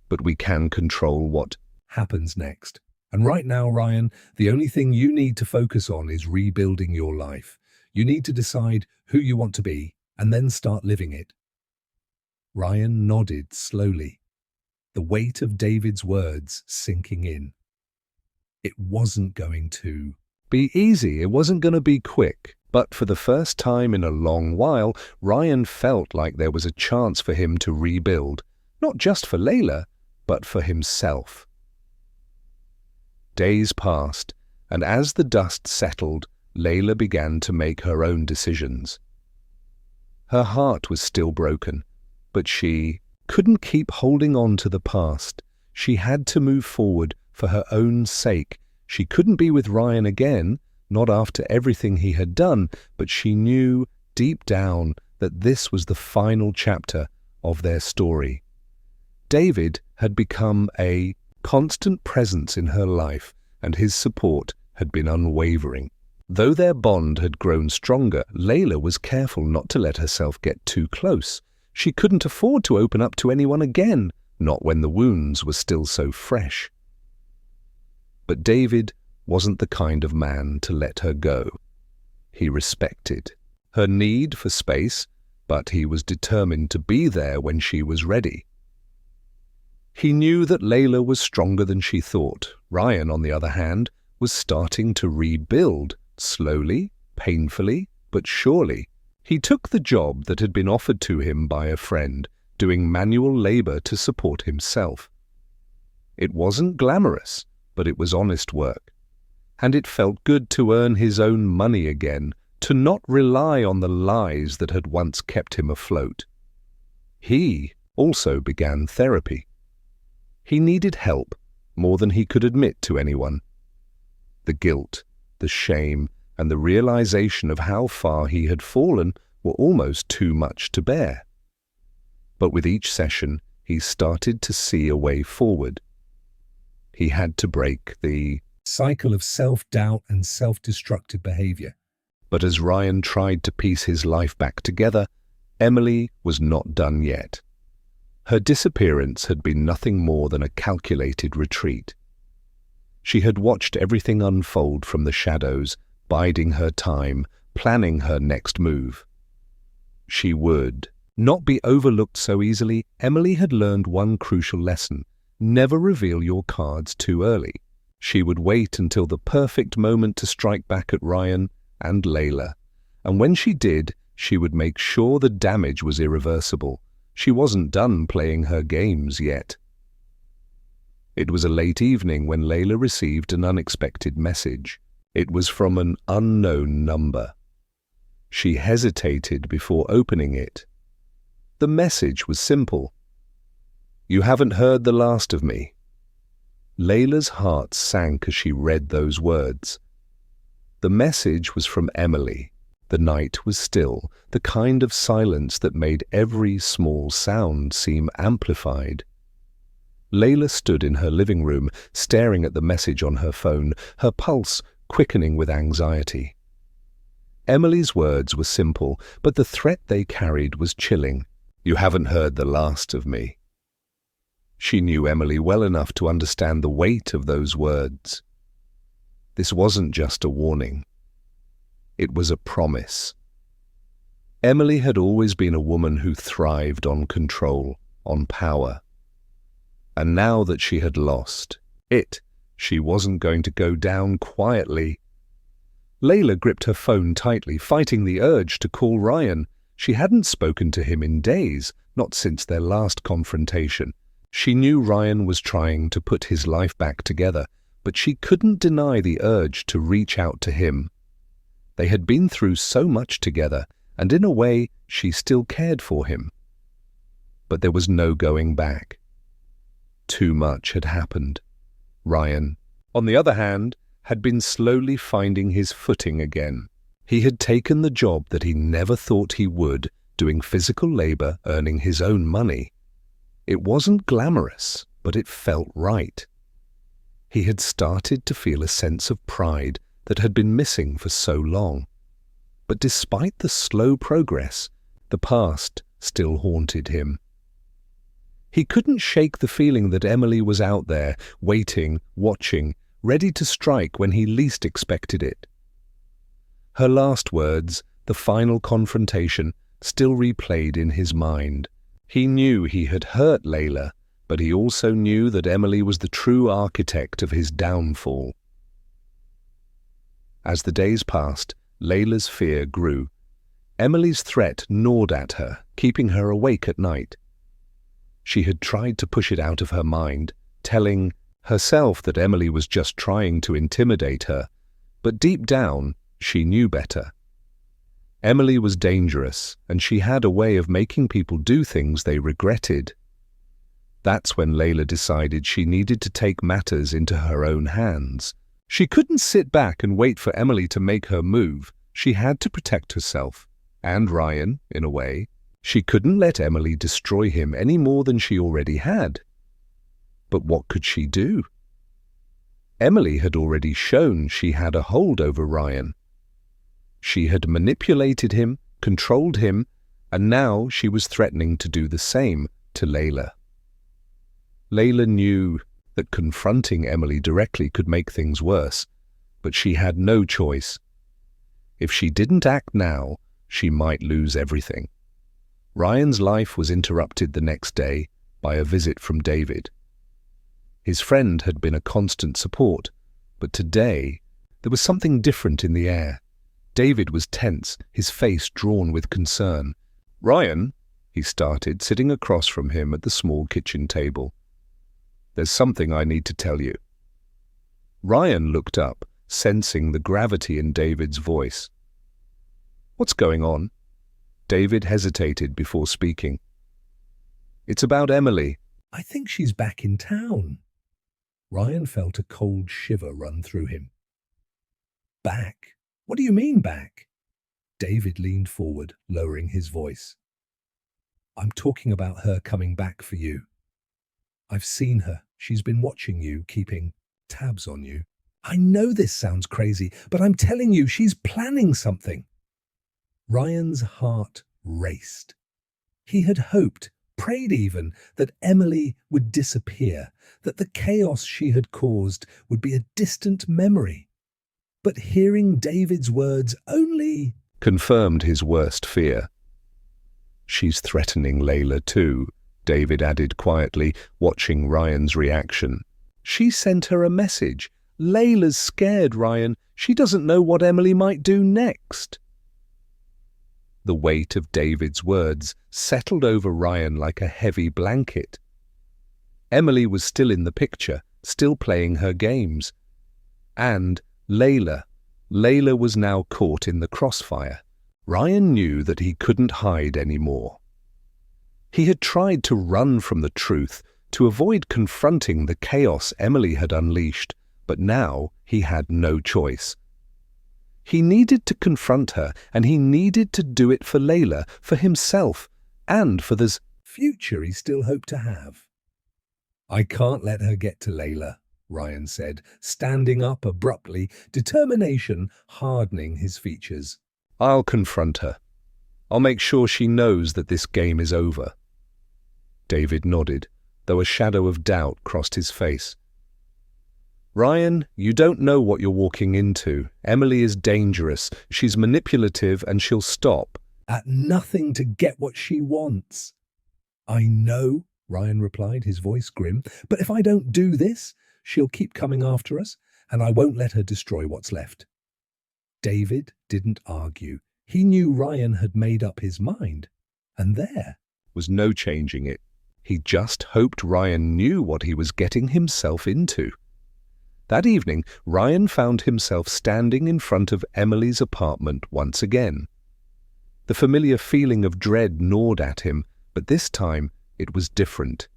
Speaker 1: "But we can control what
Speaker 2: happens next. And right now, Ryan, the only thing you need to focus on is rebuilding your life. You need to decide who you want to be and then start living it." Ryan nodded slowly, the weight of David's words sinking in. It wasn't going to
Speaker 1: be easy. It wasn't going to be quick. But for the first time in a long while, Ryan felt like there was a chance for him to rebuild, not just for Layla, but for himself. Days passed, and as the dust settled, Layla began to make her own decisions. Her heart was still broken, but she couldn't keep holding on to the past. She had to move forward for her own sake. She couldn't be with Ryan again, not after everything he had done, but she knew deep down that this was the final chapter of their story. David had become a constant presence in her life, and his support had been unwavering. Though their bond had grown stronger, Layla was careful not to let herself get too close. She couldn't afford to open up to anyone again, not when the wounds were still so fresh. But David wasn't the kind of man to let her go. He respected her need for space, but he was determined to be there when she was ready. He knew that Layla was stronger than she thought. Ryan, on the other hand, was starting to rebuild, slowly, painfully, but surely. He took the job that had been offered to him by a friend, doing manual labor to support himself. It wasn't glamorous, but it was honest work. And it felt good to earn his own money again, to not rely on the lies that had once kept him afloat. He also began therapy. He needed help more than he could admit to anyone. The guilt, the shame, and the realization of how far he had fallen were almost too much to bear. But with each session, he started to see a way forward. He had to break the
Speaker 2: cycle of self-doubt and self-destructive behavior.
Speaker 1: But as Ryan tried to piece his life back together, Emily was not done yet. Her disappearance had been nothing more than a calculated retreat. She had watched everything unfold from the shadows, biding her time, planning her next move. She would not be overlooked so easily. Emily had learned one crucial lesson: never reveal your cards too early. She would wait until the perfect moment to strike back at Ryan and Layla, and when she did, she would make sure the damage was irreversible. She wasn't done playing her games yet. It was a late evening when Layla received an unexpected message. It was from an unknown number. She hesitated before opening it. The message was simple: "You haven't heard the last of me." Layla's heart sank as she read those words. The message was from Emily. The night was still, the kind of silence that made every small sound seem amplified. Layla stood in her living room, staring at the message on her phone, her pulse quickening with anxiety. Emily's words were simple, but the threat they carried was chilling. "You haven't heard the last of me." She knew Emily well enough to understand the weight of those words. This wasn't just a warning. It was a promise. Emily had always been a woman who thrived on control, on power. And now that she had lost it, she wasn't going to go down quietly. Layla gripped her phone tightly, fighting the urge to call Ryan. She hadn't spoken to him in days, not since their last confrontation. She knew Ryan was trying to put his life back together, but she couldn't deny the urge to reach out to him. They had been through so much together, and in a way, she still cared for him. But there was no going back. Too much had happened. Ryan, on the other hand, had been slowly finding his footing again. He had taken the job that he never thought he would, doing physical labor, earning his own money. It wasn't glamorous, but it felt right. He had started to feel a sense of pride that had been missing for so long. But despite the slow progress, the past still haunted him. He couldn't shake the feeling that Emily was out there, waiting, watching, ready to strike when he least expected it. Her last words, the final confrontation, still replayed in his mind. He knew he had hurt Layla, but he also knew that Emily was the true architect of his downfall. As the days passed, Layla's fear grew. Emily's threat gnawed at her, keeping her awake at night. She had tried to push it out of her mind, telling herself that Emily was just trying to intimidate her, but deep down, she knew better. Emily was dangerous, and she had a way of making people do things they regretted. That's when Layla decided she needed to take matters into her own hands. She couldn't sit back and wait for Emily to make her move. She had to protect herself, and Ryan, in a way. She couldn't let Emily destroy him any more than she already had. But what could she do? Emily had already shown she had a hold over Ryan. She had manipulated him, controlled him, And now she was threatening to do the same to Layla. Layla knew that confronting Emily directly could make things worse, but she had no choice. If she didn't act now, she might lose everything. Ryan's life was interrupted the next day by a visit from David. His friend had been a constant support, but today there was something different in the air. David was tense, his face drawn with concern. "Ryan," he started, sitting across from him at the small kitchen table. "There's something I need to tell you." Ryan looked up, sensing the gravity in David's voice. "What's going on?" David hesitated before speaking. "It's about Emily."
Speaker 2: I think she's back in town. Ryan felt a cold shiver run through him. Back? What do you mean back? David leaned forward, lowering his voice. I'm talking about her coming back for you. I've seen her. She's been watching you, keeping tabs on you. I know this sounds crazy, but I'm telling you, she's planning something. Ryan's heart raced. He had hoped, prayed even, that Emily would disappear, that the chaos she had caused would be a distant memory. But hearing David's words only
Speaker 1: confirmed his worst fear. "She's threatening Layla too," David added quietly, watching Ryan's reaction. "She sent her a message. Layla's scared, Ryan. She doesn't know what Emily might do next." The weight of David's words settled over Ryan like a heavy blanket. Emily was still in the picture, still playing her games. And Layla was now caught in the crossfire. Ryan knew that he couldn't hide anymore. He had tried to run from the truth, to avoid confronting the chaos Emily had unleashed, but now he had no choice. He needed to confront her, and he needed to do it for Layla, for himself, and for the future he still hoped to have. I can't let her get to Layla, Ryan said, standing up abruptly, determination hardening his features. I'll confront her. I'll make sure she knows that this game is over. David nodded, though a shadow of doubt crossed his face. Ryan, you don't know what you're walking into. Emily is dangerous. She's manipulative and she'll stop at nothing to get what she wants. I know, Ryan replied, his voice grim, but if I don't do this, she'll keep coming after us, and I won't let her destroy what's left. David didn't argue. He knew Ryan had made up his mind, and there was no changing it. He just hoped Ryan knew what he was getting himself into. That evening, Ryan found himself standing in front of Emily's apartment once again. The familiar feeling of dread gnawed at him, but this time it was different.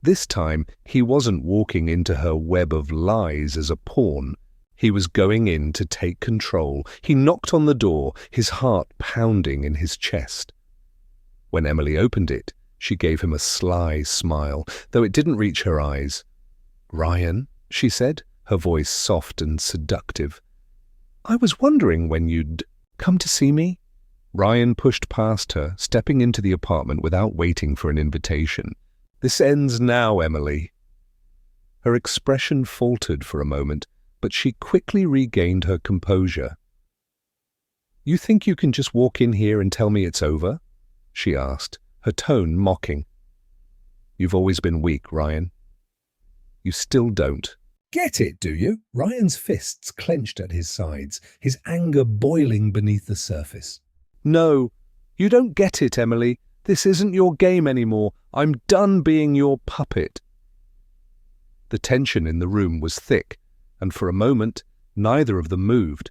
Speaker 1: This time, he wasn't walking into her web of lies as a pawn. He was going in to take control. He knocked on the door, his heart pounding in his chest. When Emily opened it, she gave him a sly smile, though it didn't reach her eyes. "Ryan," she said, her voice soft and seductive. "I was wondering when you'd come to see me." Ryan pushed past her, stepping into the apartment without waiting for an invitation. "This ends now, Emily." Her expression faltered for a moment, but she quickly regained her composure. "You think you can just walk in here and tell me it's over?" she asked, her tone mocking. "You've always been weak, Ryan. You still don't." Get it, do you? Ryan's fists clenched at his sides, his anger boiling beneath the surface. "No, you don't get it, Emily. This isn't your game anymore. I'm done being your puppet." The tension in the room was thick, and for a moment, neither of them moved.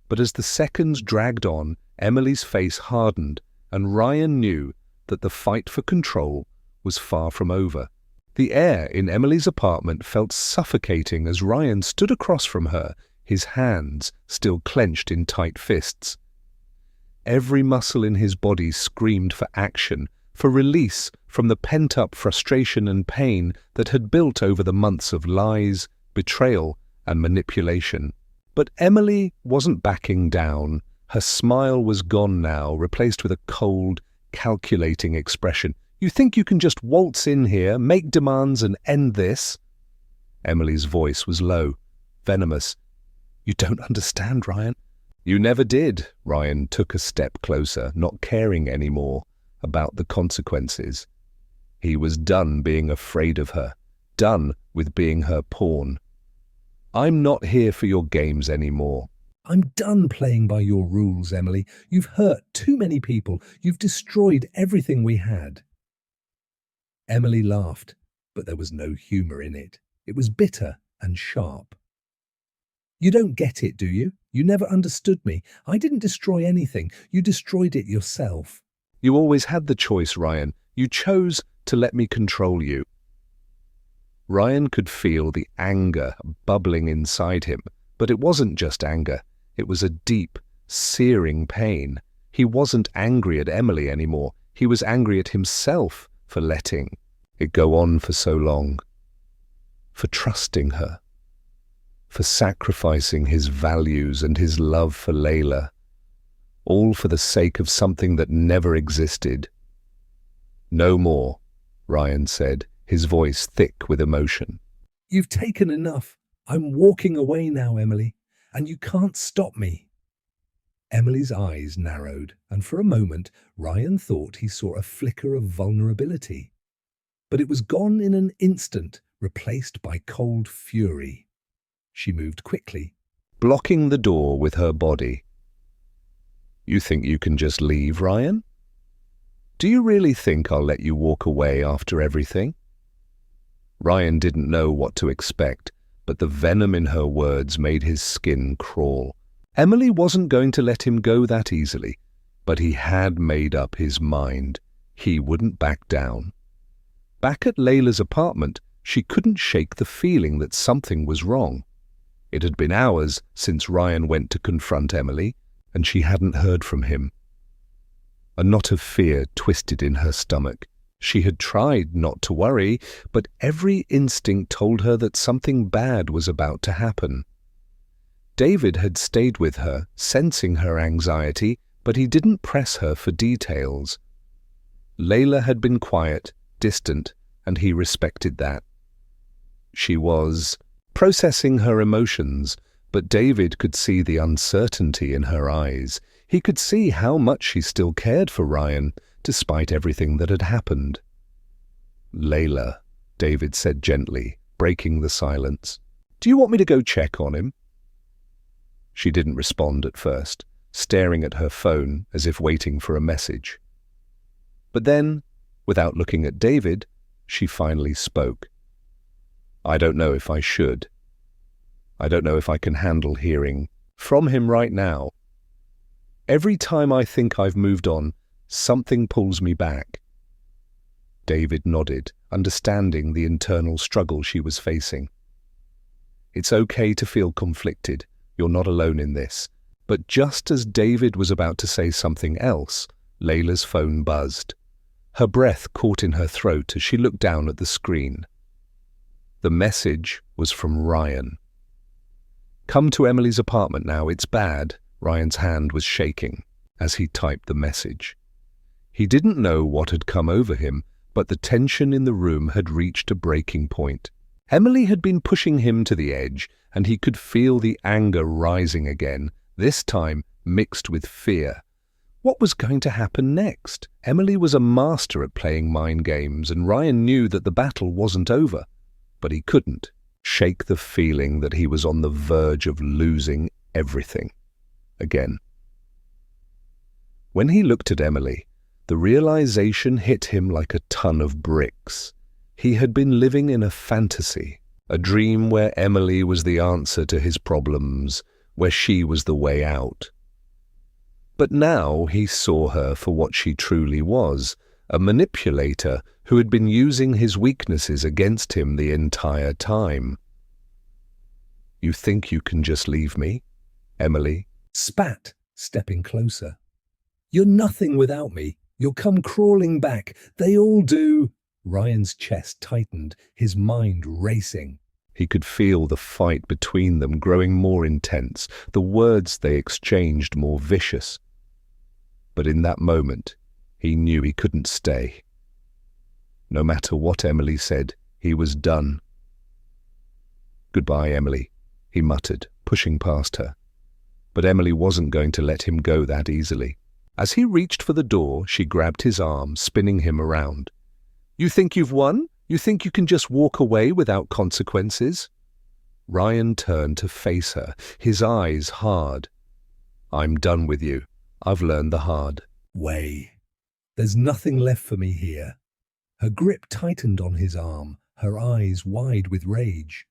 Speaker 1: But as the seconds dragged on, Emily's face hardened, and Ryan knew that the fight for control was far from over. The air in Emily's apartment felt suffocating as Ryan stood across from her, his hands still clenched in tight fists. Every muscle in his body screamed for action, for release from the pent-up frustration and pain that had built over the months of lies, betrayal, and manipulation. But Emily wasn't backing down, Her smile was gone now, replaced with a cold, calculating expression. "You think you can just waltz in here, make demands and end this?" Emily's voice was low, venomous. "You don't understand, Ryan." "You never did." Ryan took a step closer, not caring anymore about the consequences. He was done being afraid of her, done with being her pawn. "I'm not here for your games anymore."
Speaker 2: "I'm done playing by your rules, Emily. You've hurt too many people. You've destroyed everything we had." Emily laughed, but there was no humor in it. It was bitter and sharp. "You don't get it, do you? You never understood me. I didn't destroy anything. You destroyed it yourself."
Speaker 1: "You always had the choice, Ryan. You chose to let me control you." Ryan could feel the anger bubbling inside him, but it wasn't just anger. It was a deep, searing pain. He wasn't angry at Emily anymore. He was angry at himself for letting it go on for so long, for trusting her, for sacrificing his values and his love for Layla, all for the sake of something that never existed. "No more," Ryan said, his voice thick with emotion.
Speaker 2: "You've taken enough. I'm walking away now, Emily, and you can't stop me." Emily's eyes narrowed, and for a moment Ryan thought he saw a flicker of vulnerability. But it was gone in an instant, replaced by cold fury. She moved quickly,
Speaker 1: blocking the door with her body. "You think you can just leave, Ryan? Do you really think I'll let you walk away after everything?" Ryan didn't know what to expect, but the venom in her words made his skin crawl. Emily wasn't going to let him go that easily, but he had made up his mind. He wouldn't back down. Back at Layla's apartment, she couldn't shake the feeling that something was wrong. It had been hours since Ryan went to confront Emily, and she hadn't heard from him. A knot of fear twisted in her stomach. She had tried not to worry, but every instinct told her that something bad was about to happen. David had stayed with her, sensing her anxiety, but he didn't press her for details. Layla had been quiet, distant, and he respected that. She was processing her emotions, but David could see the uncertainty in her eyes. He could see how much she still cared for Ryan, despite everything that had happened. "Layla," David said gently, breaking the silence. "Do you want me to go check on him?" She didn't respond at first, staring at her phone as if waiting for a message. But then, without looking at David, she finally spoke. "I don't know if I should. I don't know if I can handle hearing from him right now. Every time I think I've moved on, something pulls me back." David nodded, understanding the internal struggle she was facing. "It's okay to feel conflicted. You're not alone in this." But just as David was about to say something else, Layla's phone buzzed. Her breath caught in her throat as she looked down at the screen. The message was from Ryan. "Come to Emily's apartment now, it's bad." Ryan's hand was shaking as he typed the message. He didn't know what had come over him, but the tension in the room had reached a breaking point. Emily had been pushing him to the edge, and he could feel the anger rising again, this time mixed with fear. What was going to happen next? Emily was a master at playing mind games, and Ryan knew that the battle wasn't over. But he couldn't shake the feeling that he was on the verge of losing everything again. When he looked at Emily, the realization hit him like a ton of bricks. He had been living in a fantasy, a dream where Emily was the answer to his problems, where she was the way out. But now he saw her for what she truly was, a manipulator who had been using his weaknesses against him the entire time. "You think you can just leave me?" Emily
Speaker 2: spat, stepping closer. "You're nothing without me. You'll come crawling back. They all do." Ryan's chest tightened, his mind racing.
Speaker 1: He could feel the fight between them growing more intense, the words they exchanged more vicious. But in that moment, he knew he couldn't stay. No matter what Emily said, he was done. "Goodbye, Emily," he muttered, pushing past her. But Emily wasn't going to let him go that easily. As he reached for the door, she grabbed his arm, spinning him around. "You think you've won? You think you can just walk away without consequences?" Ryan turned to face her, his eyes hard. "I'm done with you. I've learned the hard
Speaker 2: way. There's nothing left for me here." Her grip tightened on his arm, her eyes wide with rage.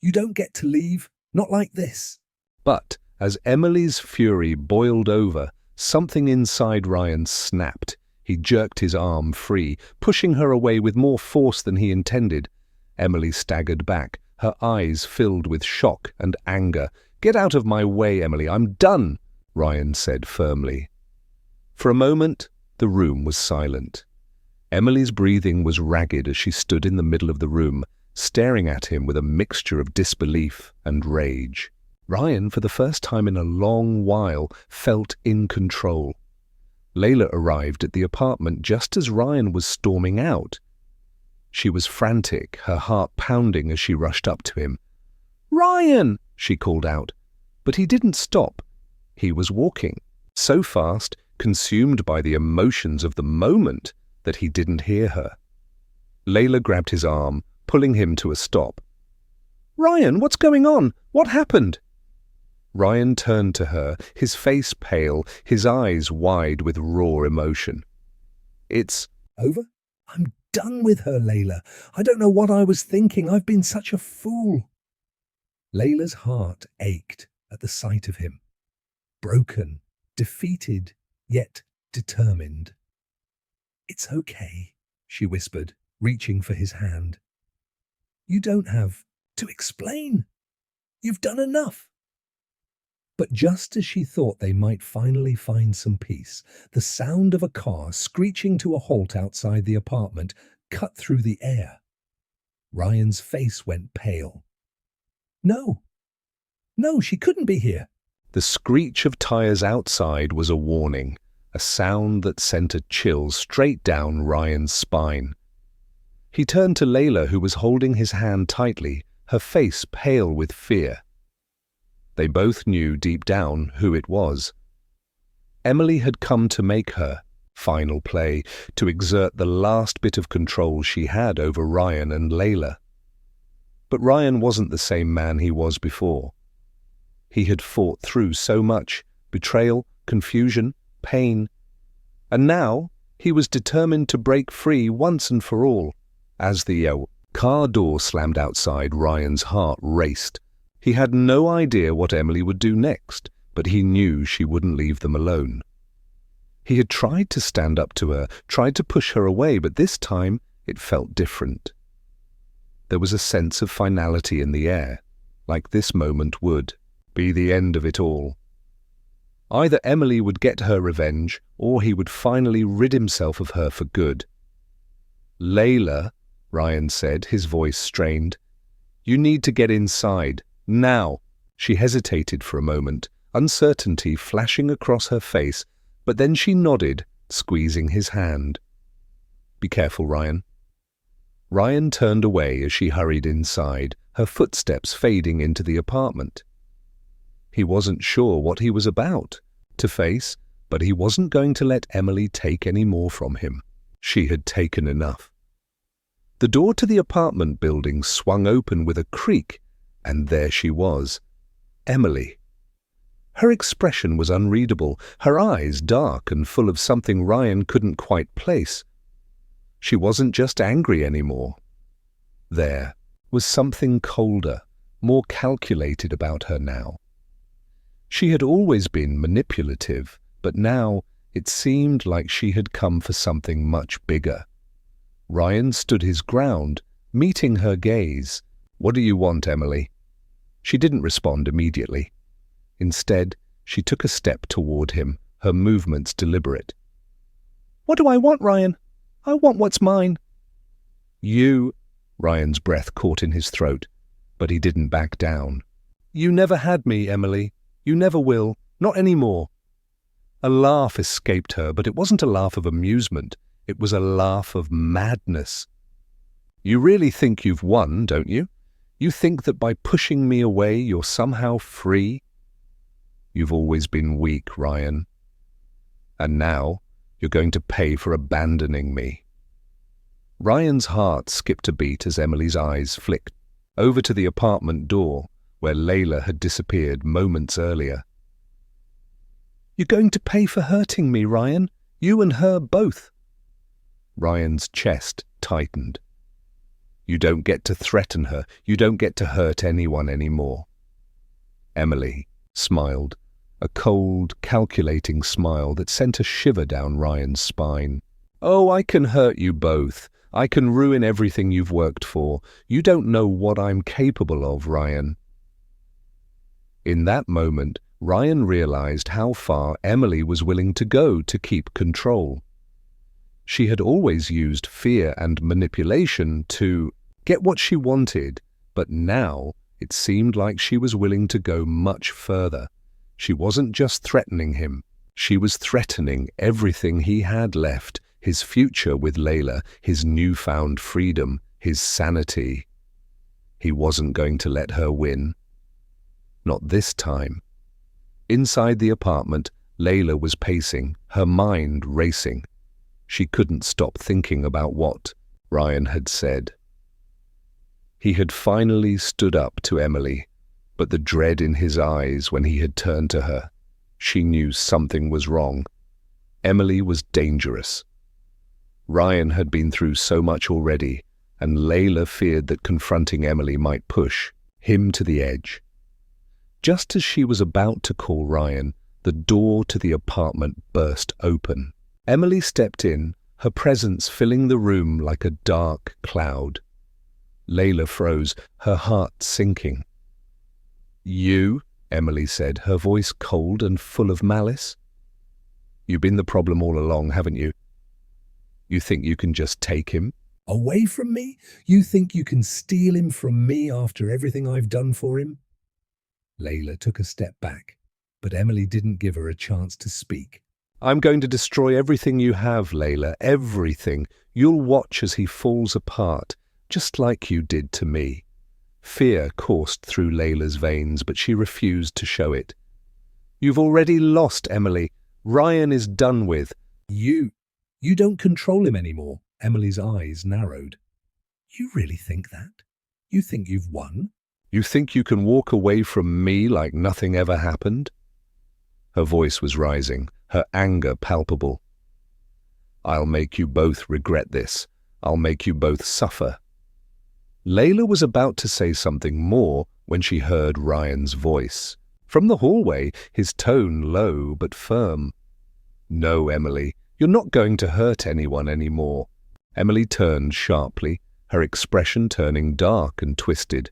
Speaker 2: "You don't get to leave, not like this."
Speaker 1: But as Emily's fury boiled over, something inside Ryan snapped. He jerked his arm free, pushing her away with more force than he intended. Emily staggered back, her eyes filled with shock and anger. "Get out of my way, Emily, I'm done," Ryan said firmly. For a moment, the room was silent. Emily's breathing was ragged as she stood in the middle of the room, staring at him with a mixture of disbelief and rage. Ryan, for the first time in a long while, felt in control. Layla arrived at the apartment just as Ryan was storming out. She was frantic, her heart pounding as she rushed up to him. "Ryan!" she called out. But he didn't stop. He was walking, so fast, consumed by the emotions of the moment, that he didn't hear her. Layla grabbed his arm, pulling him to a stop. "Ryan, what's going on? What happened?" Ryan turned to her, his face pale, his eyes wide with raw emotion.
Speaker 2: "It's over? I'm done with her, Layla. I don't know what I was thinking. I've been such a fool." Layla's heart ached at the sight of him. Broken, defeated, yet determined. "It's okay," she whispered, reaching for his hand. "You don't have to explain. You've done enough." But just as she thought they might finally find some peace, the sound of a car screeching to a halt outside the apartment cut through the air. Ryan's face went pale. No, she couldn't be here."
Speaker 1: The screech of tires outside was a warning, a sound that sent a chill straight down Ryan's spine. He turned to Layla, who was holding his hand tightly, her face pale with fear. They both knew deep down who it was. Emily had come to make her final play, to exert the last bit of control she had over Ryan and Layla. But Ryan wasn't the same man he was before. He had fought through so much, betrayal, confusion, pain, and now he was determined to break free once and for all. As the car door slammed outside, Ryan's heart raced. He had no idea what Emily would do next, but he knew she wouldn't leave them alone. He had tried to stand up to her, tried to push her away, but this time it felt different. There was a sense of finality in the air, like this moment would be the end of it all. Either Emily would get her revenge, or he would finally rid himself of her for good. "Layla," Ryan said, his voice strained, "you need to get inside. Now." She hesitated for a moment, uncertainty flashing across her face, but then she nodded, squeezing his hand. "Be careful, Ryan." Ryan turned away as she hurried inside, her footsteps fading into the apartment. He wasn't sure what he was about to face, but he wasn't going to let Emily take any more from him. She had taken enough. The door to the apartment building swung open with a creak, and there she was, Emily. Her expression was unreadable, her eyes dark and full of something Ryan couldn't quite place. She wasn't just angry anymore. There was something colder, more calculated about her now. She had always been manipulative, but now it seemed like she had come for something much bigger. Ryan stood his ground, meeting her gaze. "What do you want, Emily?" She didn't respond immediately. Instead, she took a step toward him, her movements deliberate. "What do I want, Ryan? I want what's mine." "You," Ryan's breath caught in his throat. But he didn't back down. "You never had me, Emily. You never will. Not anymore." A laugh escaped her, but it wasn't a laugh of amusement. It was a laugh of madness. "You really think you've won, don't you? You think that by pushing me away you're somehow free? You've always been weak, Ryan. And now you're going to pay for abandoning me." Ryan's heart skipped a beat as Emily's eyes flicked over to the apartment door where Layla had disappeared moments earlier. "You're going to pay for hurting me, Ryan. You and her both." Ryan's chest tightened. "You don't get to threaten her. You don't get to hurt anyone anymore." Emily smiled, a cold, calculating smile that sent a shiver down Ryan's spine. "Oh, I can hurt you both. I can ruin everything you've worked for. You don't know what I'm capable of, Ryan." In that moment, Ryan realized how far Emily was willing to go to keep control. She had always used fear and manipulation to get what she wanted, but now it seemed like she was willing to go much further. She wasn't just threatening him. She was threatening everything he had left, his future with Layla, his newfound freedom, his sanity. He wasn't going to let her win. Not this time. Inside the apartment, Layla was pacing, her mind racing. She couldn't stop thinking about what Ryan had said. He had finally stood up to Emily, but the dread in his eyes when he had turned to her, she knew something was wrong. Emily was dangerous. Ryan had been through so much already, and Layla feared that confronting Emily might push him to the edge. Just as she was about to call Ryan, the door to the apartment burst open. Emily stepped in, her presence filling the room like a dark cloud. Layla froze, her heart sinking. "You?" Emily said, her voice cold and full of malice. "You've been the problem all along, haven't you? You think you can just take him?"
Speaker 2: "Away from me? You think you can steal him from me after everything I've done for him?" Layla took a step back, but Emily didn't give her a chance to speak.
Speaker 1: "I'm going to destroy everything you have, Layla, everything. You'll watch as he falls apart, just like you did to me." Fear coursed through Layla's veins, but she refused to show it. "You've already lost, Emily. Ryan is done with."
Speaker 2: You don't control him anymore." Emily's eyes narrowed. "You really think that? You think you've won?"
Speaker 1: "You think you can walk away from me like nothing ever happened?" Her voice was rising, her anger palpable. "I'll make you both regret this. I'll make you both suffer." Layla was about to say something more when she heard Ryan's voice. From the hallway, his tone low but firm. "No, Emily, you're not going to hurt anyone anymore." Emily turned sharply, her expression turning dark and twisted.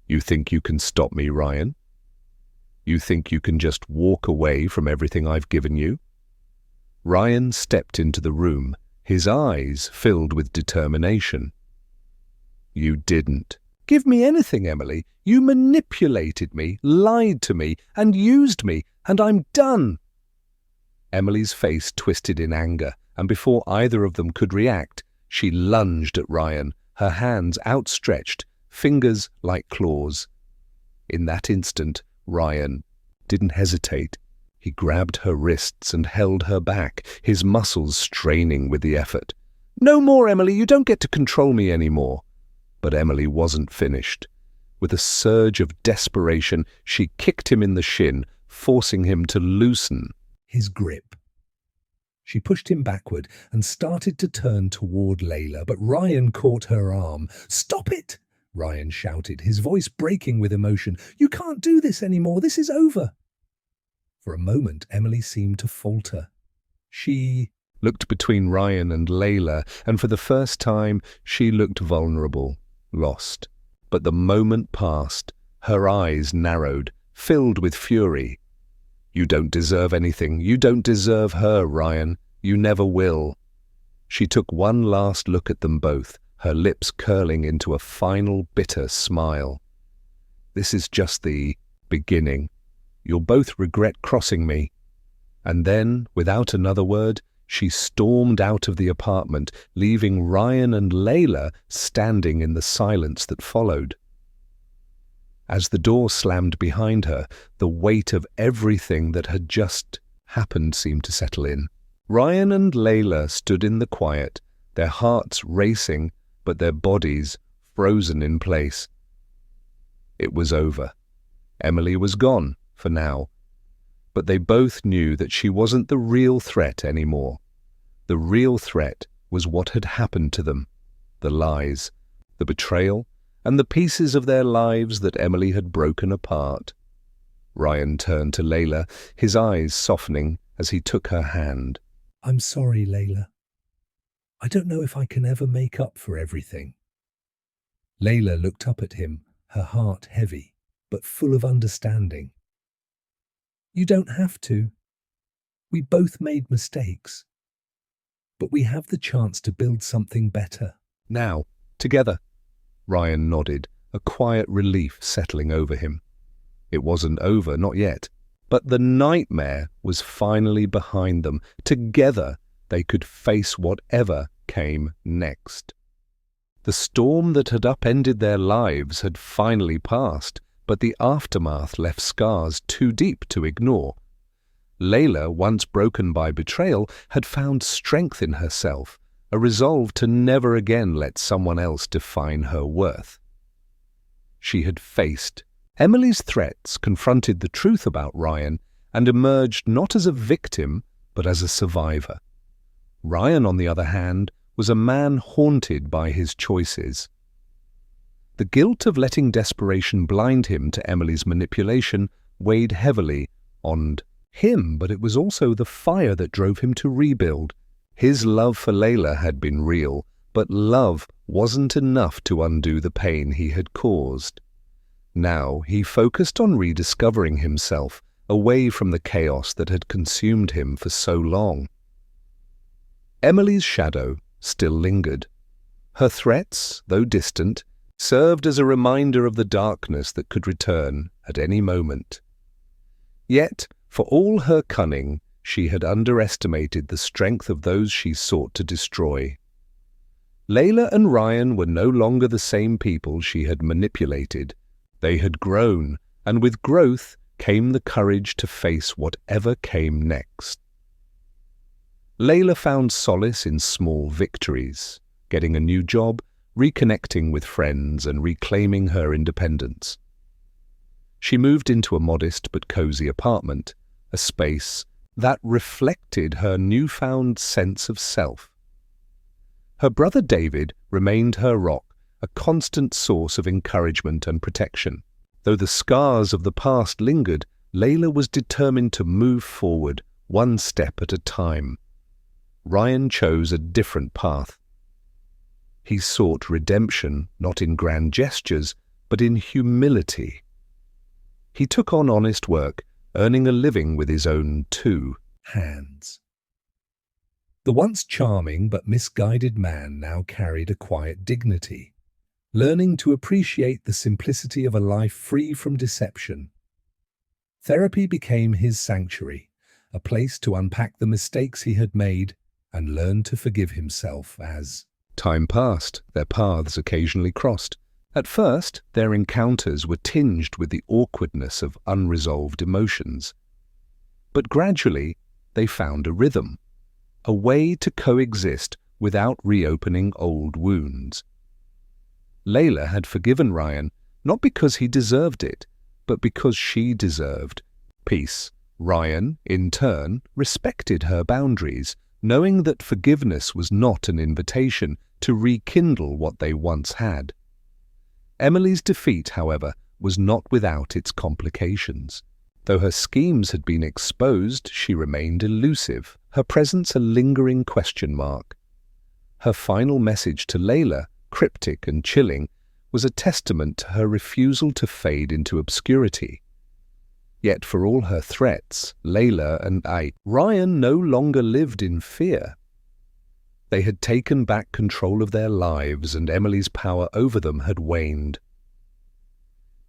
Speaker 1: "You think you can stop me, Ryan? You think you can just walk away from everything I've given you?" Ryan stepped into the room, his eyes filled with determination. "You didn't give me anything, Emily. You manipulated me, lied to me, and used me, and I'm done." Emily's face twisted in anger, and before either of them could react, she lunged at Ryan, her hands outstretched, fingers like claws. In that instant, Ryan didn't hesitate. He grabbed her wrists and held her back, his muscles straining with the effort. "No more, Emily, you don't get to control me anymore." But Emily wasn't finished. With a surge of desperation, she kicked him in the shin, forcing him to loosen
Speaker 2: his grip. She pushed him backward and started to turn toward Layla, but Ryan caught her arm. "Stop it!" Ryan shouted, his voice breaking with emotion. "You can't do this anymore. This is over." For a moment, Emily seemed to falter. She
Speaker 1: looked between Ryan and Layla, and for the first time, she looked vulnerable, lost. But the moment passed, her eyes narrowed, filled with fury. "You don't deserve anything. You don't deserve her, Ryan. You never will." She took one last look at them both, her lips curling into a final bitter smile. This is just the beginning. You'll both regret crossing me." And then, without another word, she stormed out of the apartment, leaving Ryan and Layla standing in the silence that followed. As the door slammed behind her, the weight of everything that had just happened seemed to settle in. Ryan and Layla stood in the quiet, their hearts racing, but their bodies frozen in place. It was over. Emily was gone, for now. But they both knew that she wasn't the real threat anymore. The real threat was what had happened to them, the lies, the betrayal, and the pieces of their lives that Emily had broken apart. Ryan turned to Layla, his eyes softening as he took her hand.
Speaker 2: "I'm sorry, Layla. I don't know if I can ever make up for everything." Layla looked up at him, her heart heavy, but full of understanding. "You don't have to. We both made mistakes. But we have the chance to build something better."
Speaker 1: "Now, together." Ryan nodded, a quiet relief settling over him. It wasn't over, not yet. But the nightmare was finally behind them. Together, they could face whatever came next. The storm that had upended their lives had finally passed, but the aftermath left scars too deep to ignore. Layla, once broken by betrayal, had found strength in herself, a resolve to never again let someone else define her worth. She had faced Emily's threats, confronted the truth about Ryan, and emerged not as a victim, but as a survivor. Ryan, on the other hand, was a man haunted by his choices. The guilt of letting desperation blind him to Emily's manipulation weighed heavily on him, but it was also the fire that drove him to rebuild. His love for Layla had been real, but love wasn't enough to undo the pain he had caused. Now he focused on rediscovering himself, away from the chaos that had consumed him for so long. Emily's shadow still lingered. Her threats, though distant, served as a reminder of the darkness that could return at any moment. Yet, for all her cunning, she had underestimated the strength of those she sought to destroy. Layla and Ryan were no longer the same people she had manipulated. They had grown, and with growth came the courage to face whatever came next. Layla found solace in small victories, getting a new job, reconnecting with friends, and reclaiming her independence. She moved into a modest but cozy apartment, a space that reflected her newfound sense of self. Her brother David remained her rock, a constant source of encouragement and protection. Though the scars of the past lingered, Layla was determined to move forward, one step at a time. Ryan chose a different path. He sought redemption not in grand gestures, but in humility. He took on honest work, earning a living with his own 2 hands. The once charming but misguided man now carried a quiet dignity, learning to appreciate the simplicity of a life free from deception. Therapy became his sanctuary, a place to unpack the mistakes he had made and learn to forgive himself. As time passed, their paths occasionally crossed. At first, their encounters were tinged with the awkwardness of unresolved emotions. But gradually, they found a rhythm, a way to coexist without reopening old wounds. Layla had forgiven Ryan, not because he deserved it, but because she deserved peace. Ryan, in turn, respected her boundaries, knowing that forgiveness was not an invitation to rekindle what they once had. Emily's defeat, however, was not without its complications. Though her schemes had been exposed, she remained elusive, her presence a lingering question mark. Her final message to Layla, cryptic and chilling, was a testament to her refusal to fade into obscurity. Yet for all her threats, Layla and Ryan no longer lived in fear. They had taken back control of their lives, and Emily's power over them had waned.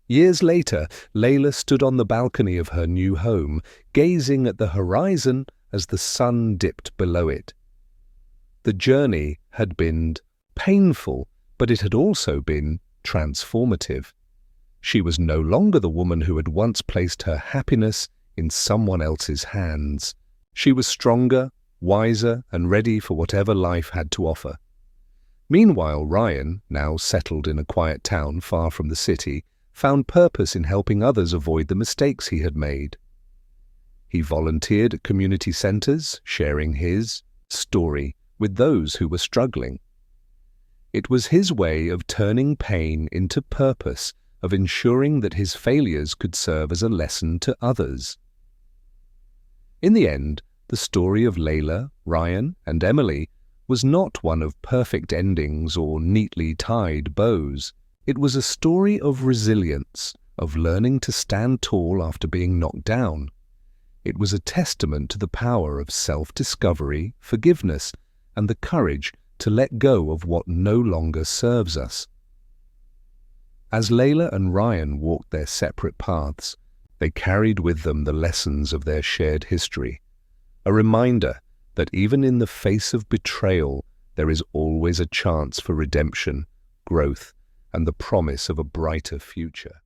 Speaker 1: Years later, Layla stood on the balcony of her new home, gazing at the horizon as the sun dipped below it. The journey had been painful, but it had also been transformative. She was no longer the woman who had once placed her happiness in someone else's hands. She was stronger, wiser, and ready for whatever life had to offer. Meanwhile, Ryan, now settled in a quiet town far from the city, found purpose in helping others avoid the mistakes he had made. He volunteered at community centers, sharing his story with those who were struggling. It was his way of turning pain into purpose, of ensuring that his failures could serve as a lesson to others. In the end, the story of Layla, Ryan, and Emily was not one of perfect endings or neatly tied bows. It was a story of resilience, of learning to stand tall after being knocked down. It was a testament to the power of self-discovery, forgiveness, and the courage to let go of what no longer serves us. As Layla and Ryan walked their separate paths, they carried with them the lessons of their shared history, a reminder that even in the face of betrayal, there is always a chance for redemption, growth, and the promise of a brighter future.